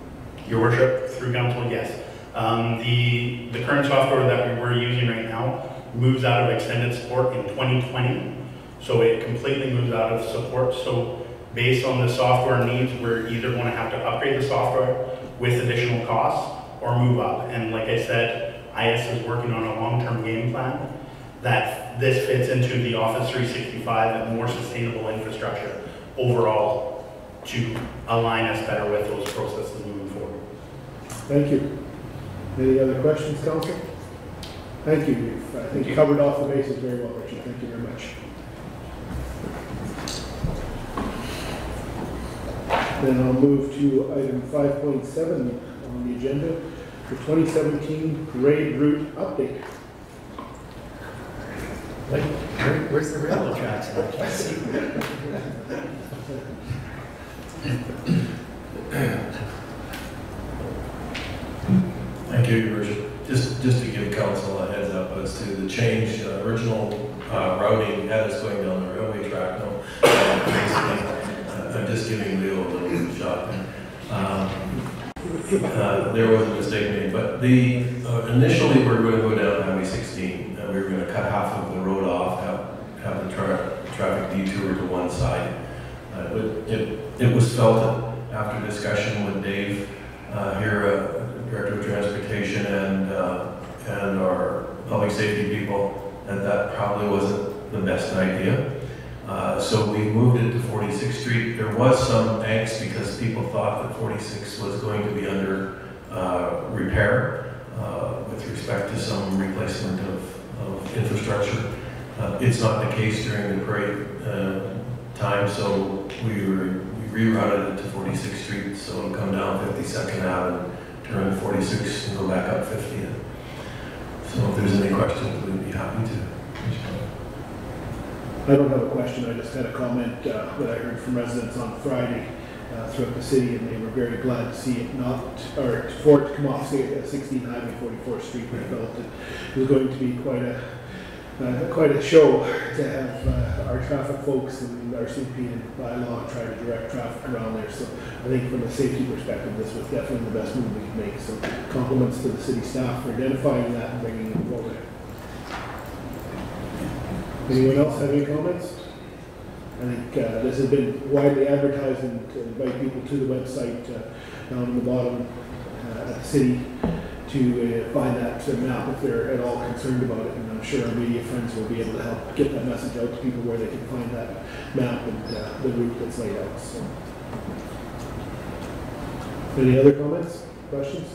[SPEAKER 15] Your worship, through council, yes. The current software that we're using right now moves out of extended support in 2020. So it completely moves out of support. So based on the software needs, we're either going to have to upgrade the software with additional costs or move up. And like I said, IS is working on a long-term game plan that this fits into the Office 365 and more sustainable infrastructure overall to align us better with those processes moving forward.
[SPEAKER 1] Thank you. Any other questions, Council? Thank you. I think you covered off the bases very well, Richard. Thank you very much. Then I'll move to item 5.7 on the agenda, the 2017 parade route update.
[SPEAKER 4] Where's the railroad tracks? I can't see.
[SPEAKER 7] Thank you, Your Worship. Just to give council a heads up as to the change, original routing had us going down the railway track. No, I'm just giving Leo a little shot there. There was a mistake made, but initially we were going to go down Highway 16. We were going to cut half of the road off, have the traffic detour to one side. It was felt that after discussion with Dave here, Director of Transportation, and our public safety people, that probably wasn't the best idea. So we moved it to 46th Street. There was some angst because people thought that 46 was going to be under repair with respect to some replacement of infrastructure. It's not the case during the parade time, so we rerouted it to 46th Street, so it'll come down 52nd Ave, turn 46 and go back up 50th. So if there's any questions, we'd be happy to.
[SPEAKER 1] I don't have a question, I just had a comment that I heard from residents on Friday throughout the city, and they were very glad to see it for it to come off 16 Highway 44th Street. They felt that it was going to be quite a show to have our traffic folks and our CP and bylaw try to direct traffic around there. So I think from a safety perspective, this was definitely the best move we could make. So compliments to the city staff for identifying that and bringing it forward. Anyone else have any comments? I think this has been widely advertised, and to invite people to the website down in the bottom at the city to find that map if they're at all concerned about it. And I'm sure our media friends will be able to help get that message out to people where they can find that map and the route that's laid out. So. Any other comments, questions?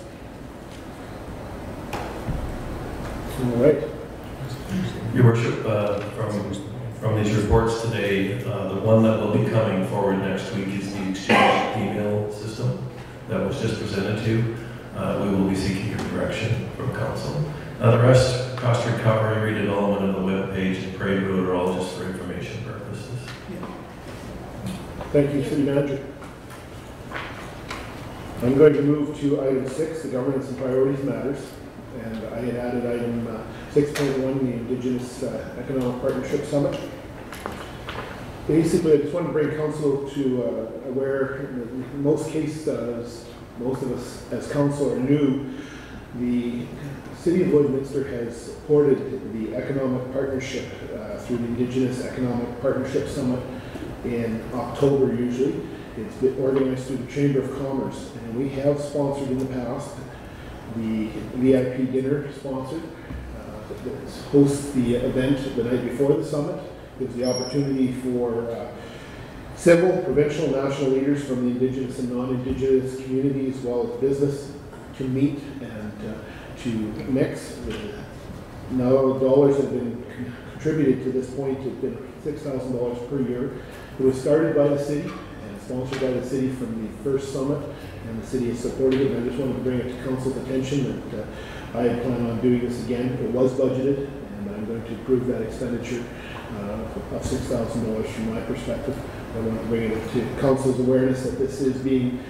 [SPEAKER 1] All right.
[SPEAKER 7] Your Worship, from these reports today, the one that will be coming forward next week is the exchange email system that was just presented to you. We will be seeking your direction from council. The rest, cost recovery, redevelopment of the web page, and parade route are all just for information purposes.
[SPEAKER 1] Thank you, City Manager. I'm going to move to item 6, the governance and priorities matters. And I had added item 6.1, the Indigenous Economic Partnership Summit. Basically, I just wanted to bring council to aware, in most cases, most of us as council are new, the City of Lloydminster has supported the economic partnership through the Indigenous Economic Partnership Summit in October usually. It's been organized through the Chamber of Commerce, and we have sponsored in the past the VIP dinner sponsored. Hosts the event the night before the summit. Gives the opportunity for civil, provincial, national leaders from the Indigenous and non-Indigenous community as well as business to meet and to mix. Now dollars have been contributed to this point. It's been $6,000 per year. It was started by the city and sponsored by the city from the first summit, and the city has supported it. And I just wanted to bring it to council's attention that I plan on doing this again. It was budgeted, and I'm going to approve that expenditure of $6,000 from my perspective. I want to bring it to council's awareness that this is being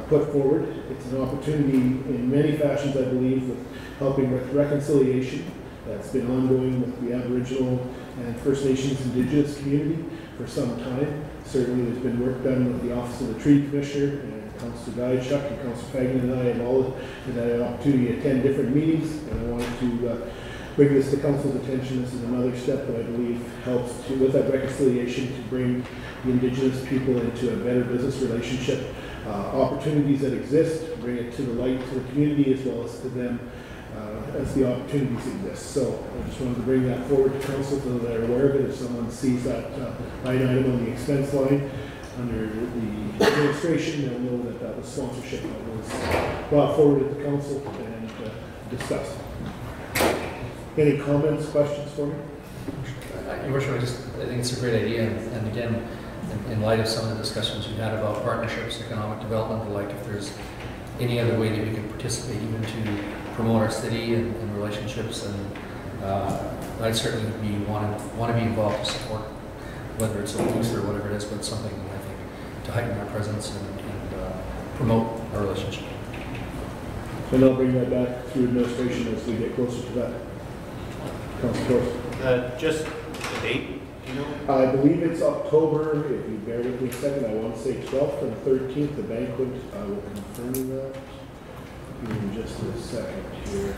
[SPEAKER 1] put forward. It's an opportunity in many fashions, I believe, with helping with reconciliation that's been ongoing with the Aboriginal and First Nations Indigenous community for some time. Certainly there's been work done with the Office of the Treaty Commissioner, and Councillor Diachuk and Councillor Fagan and I have all had an opportunity to attend different meetings, and I wanted to bring this to council's attention. This is another step that I believe helps to, with that reconciliation, to bring the Indigenous people into a better business relationship. Opportunities that exist, bring it to the light to the community as well as to them as the opportunities exist. So I just wanted to bring that forward to council so that they're aware of it. If someone sees that line item on the expense line under the administration, they'll know that that was sponsorship that was brought forward at the council and discussed. Any comments, questions for me?
[SPEAKER 4] Your Worship, I think it's a great idea, and again, in light of some of the discussions we've had about partnerships, economic development, like if there's any other way that we can participate even to promote our city and relationships and I'd certainly want to be involved to support, whether it's a booth or whatever it is, but something, I think, to heighten our presence and promote our relationship.
[SPEAKER 1] And I'll bring that back through administration as we get closer to that. Councilor Torres.
[SPEAKER 6] Just the date, you know?
[SPEAKER 1] I believe it's October, if you bear with me a second, I want to say 12th and 13th, the banquet. I will confirm that in just a second here.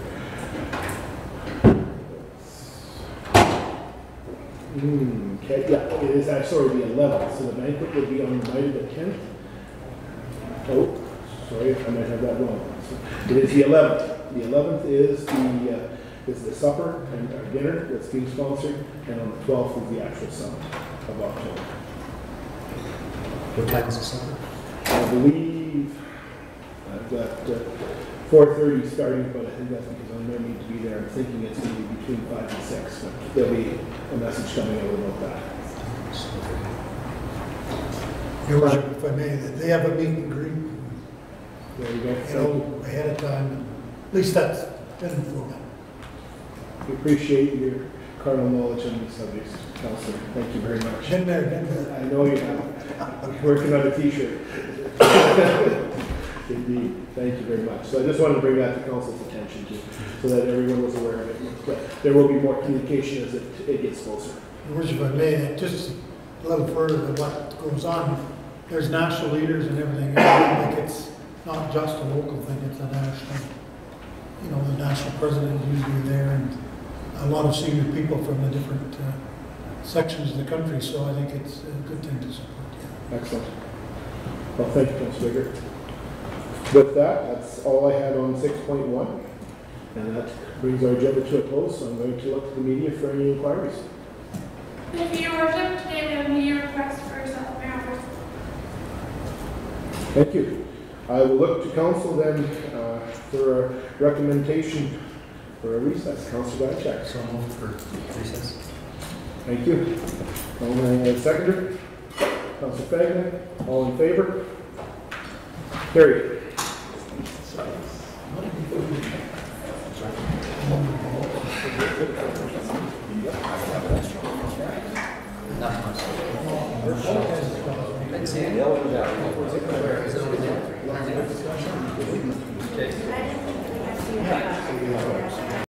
[SPEAKER 1] Okay, yeah, it is actually the 11th, so the banquet would be on the night of the 10th. Oh, sorry, I might have that wrong. It is the 11th. The 11th is the supper and our dinner that's being sponsored, and on the 12th is the actual summit of October.
[SPEAKER 4] What time is the supper?
[SPEAKER 1] I believe I've got 4:30 starting, but I think that's because I'm going to need to be there. I'm thinking it's going to be between 5 and 6, but there'll be a message coming out about that.
[SPEAKER 5] Your Worship, if I may, they have a meet and greet,
[SPEAKER 1] There you go.
[SPEAKER 5] you know, ahead of time. At least that's been informed.
[SPEAKER 1] We appreciate your carnal knowledge on these subjects, Councillor. Thank you very much.
[SPEAKER 5] Been there.
[SPEAKER 1] I know you have. Working on a t-shirt. Indeed. Thank you very much. So I just wanted to bring that to Council's attention too, so that everyone was aware of it. But there will be more communication as it gets closer.
[SPEAKER 5] Your Worship, if I may, just a little further than what goes on. There's national leaders and everything. I think it's not just a local thing, it's a national. You know, the national president is usually there, and a lot of senior people from the different sections of the country, so I think it's a good thing to support. Yeah.
[SPEAKER 1] Excellent. Well, thank you, Councilor Baker. With that, that's all I had on 6.1, and that brings our agenda to a close, so I'm going to look to the media for any inquiries.
[SPEAKER 16] Thank you, Your Worship. Today we have a media request for self-mayor.
[SPEAKER 1] Thank you. I will look to council then for a recommendation for a recess. Councilor Diachak.
[SPEAKER 4] So moved for recess.
[SPEAKER 1] Thank you. Seconder? Councilor Fagnan? All in favor? Carried.
[SPEAKER 4] Not much.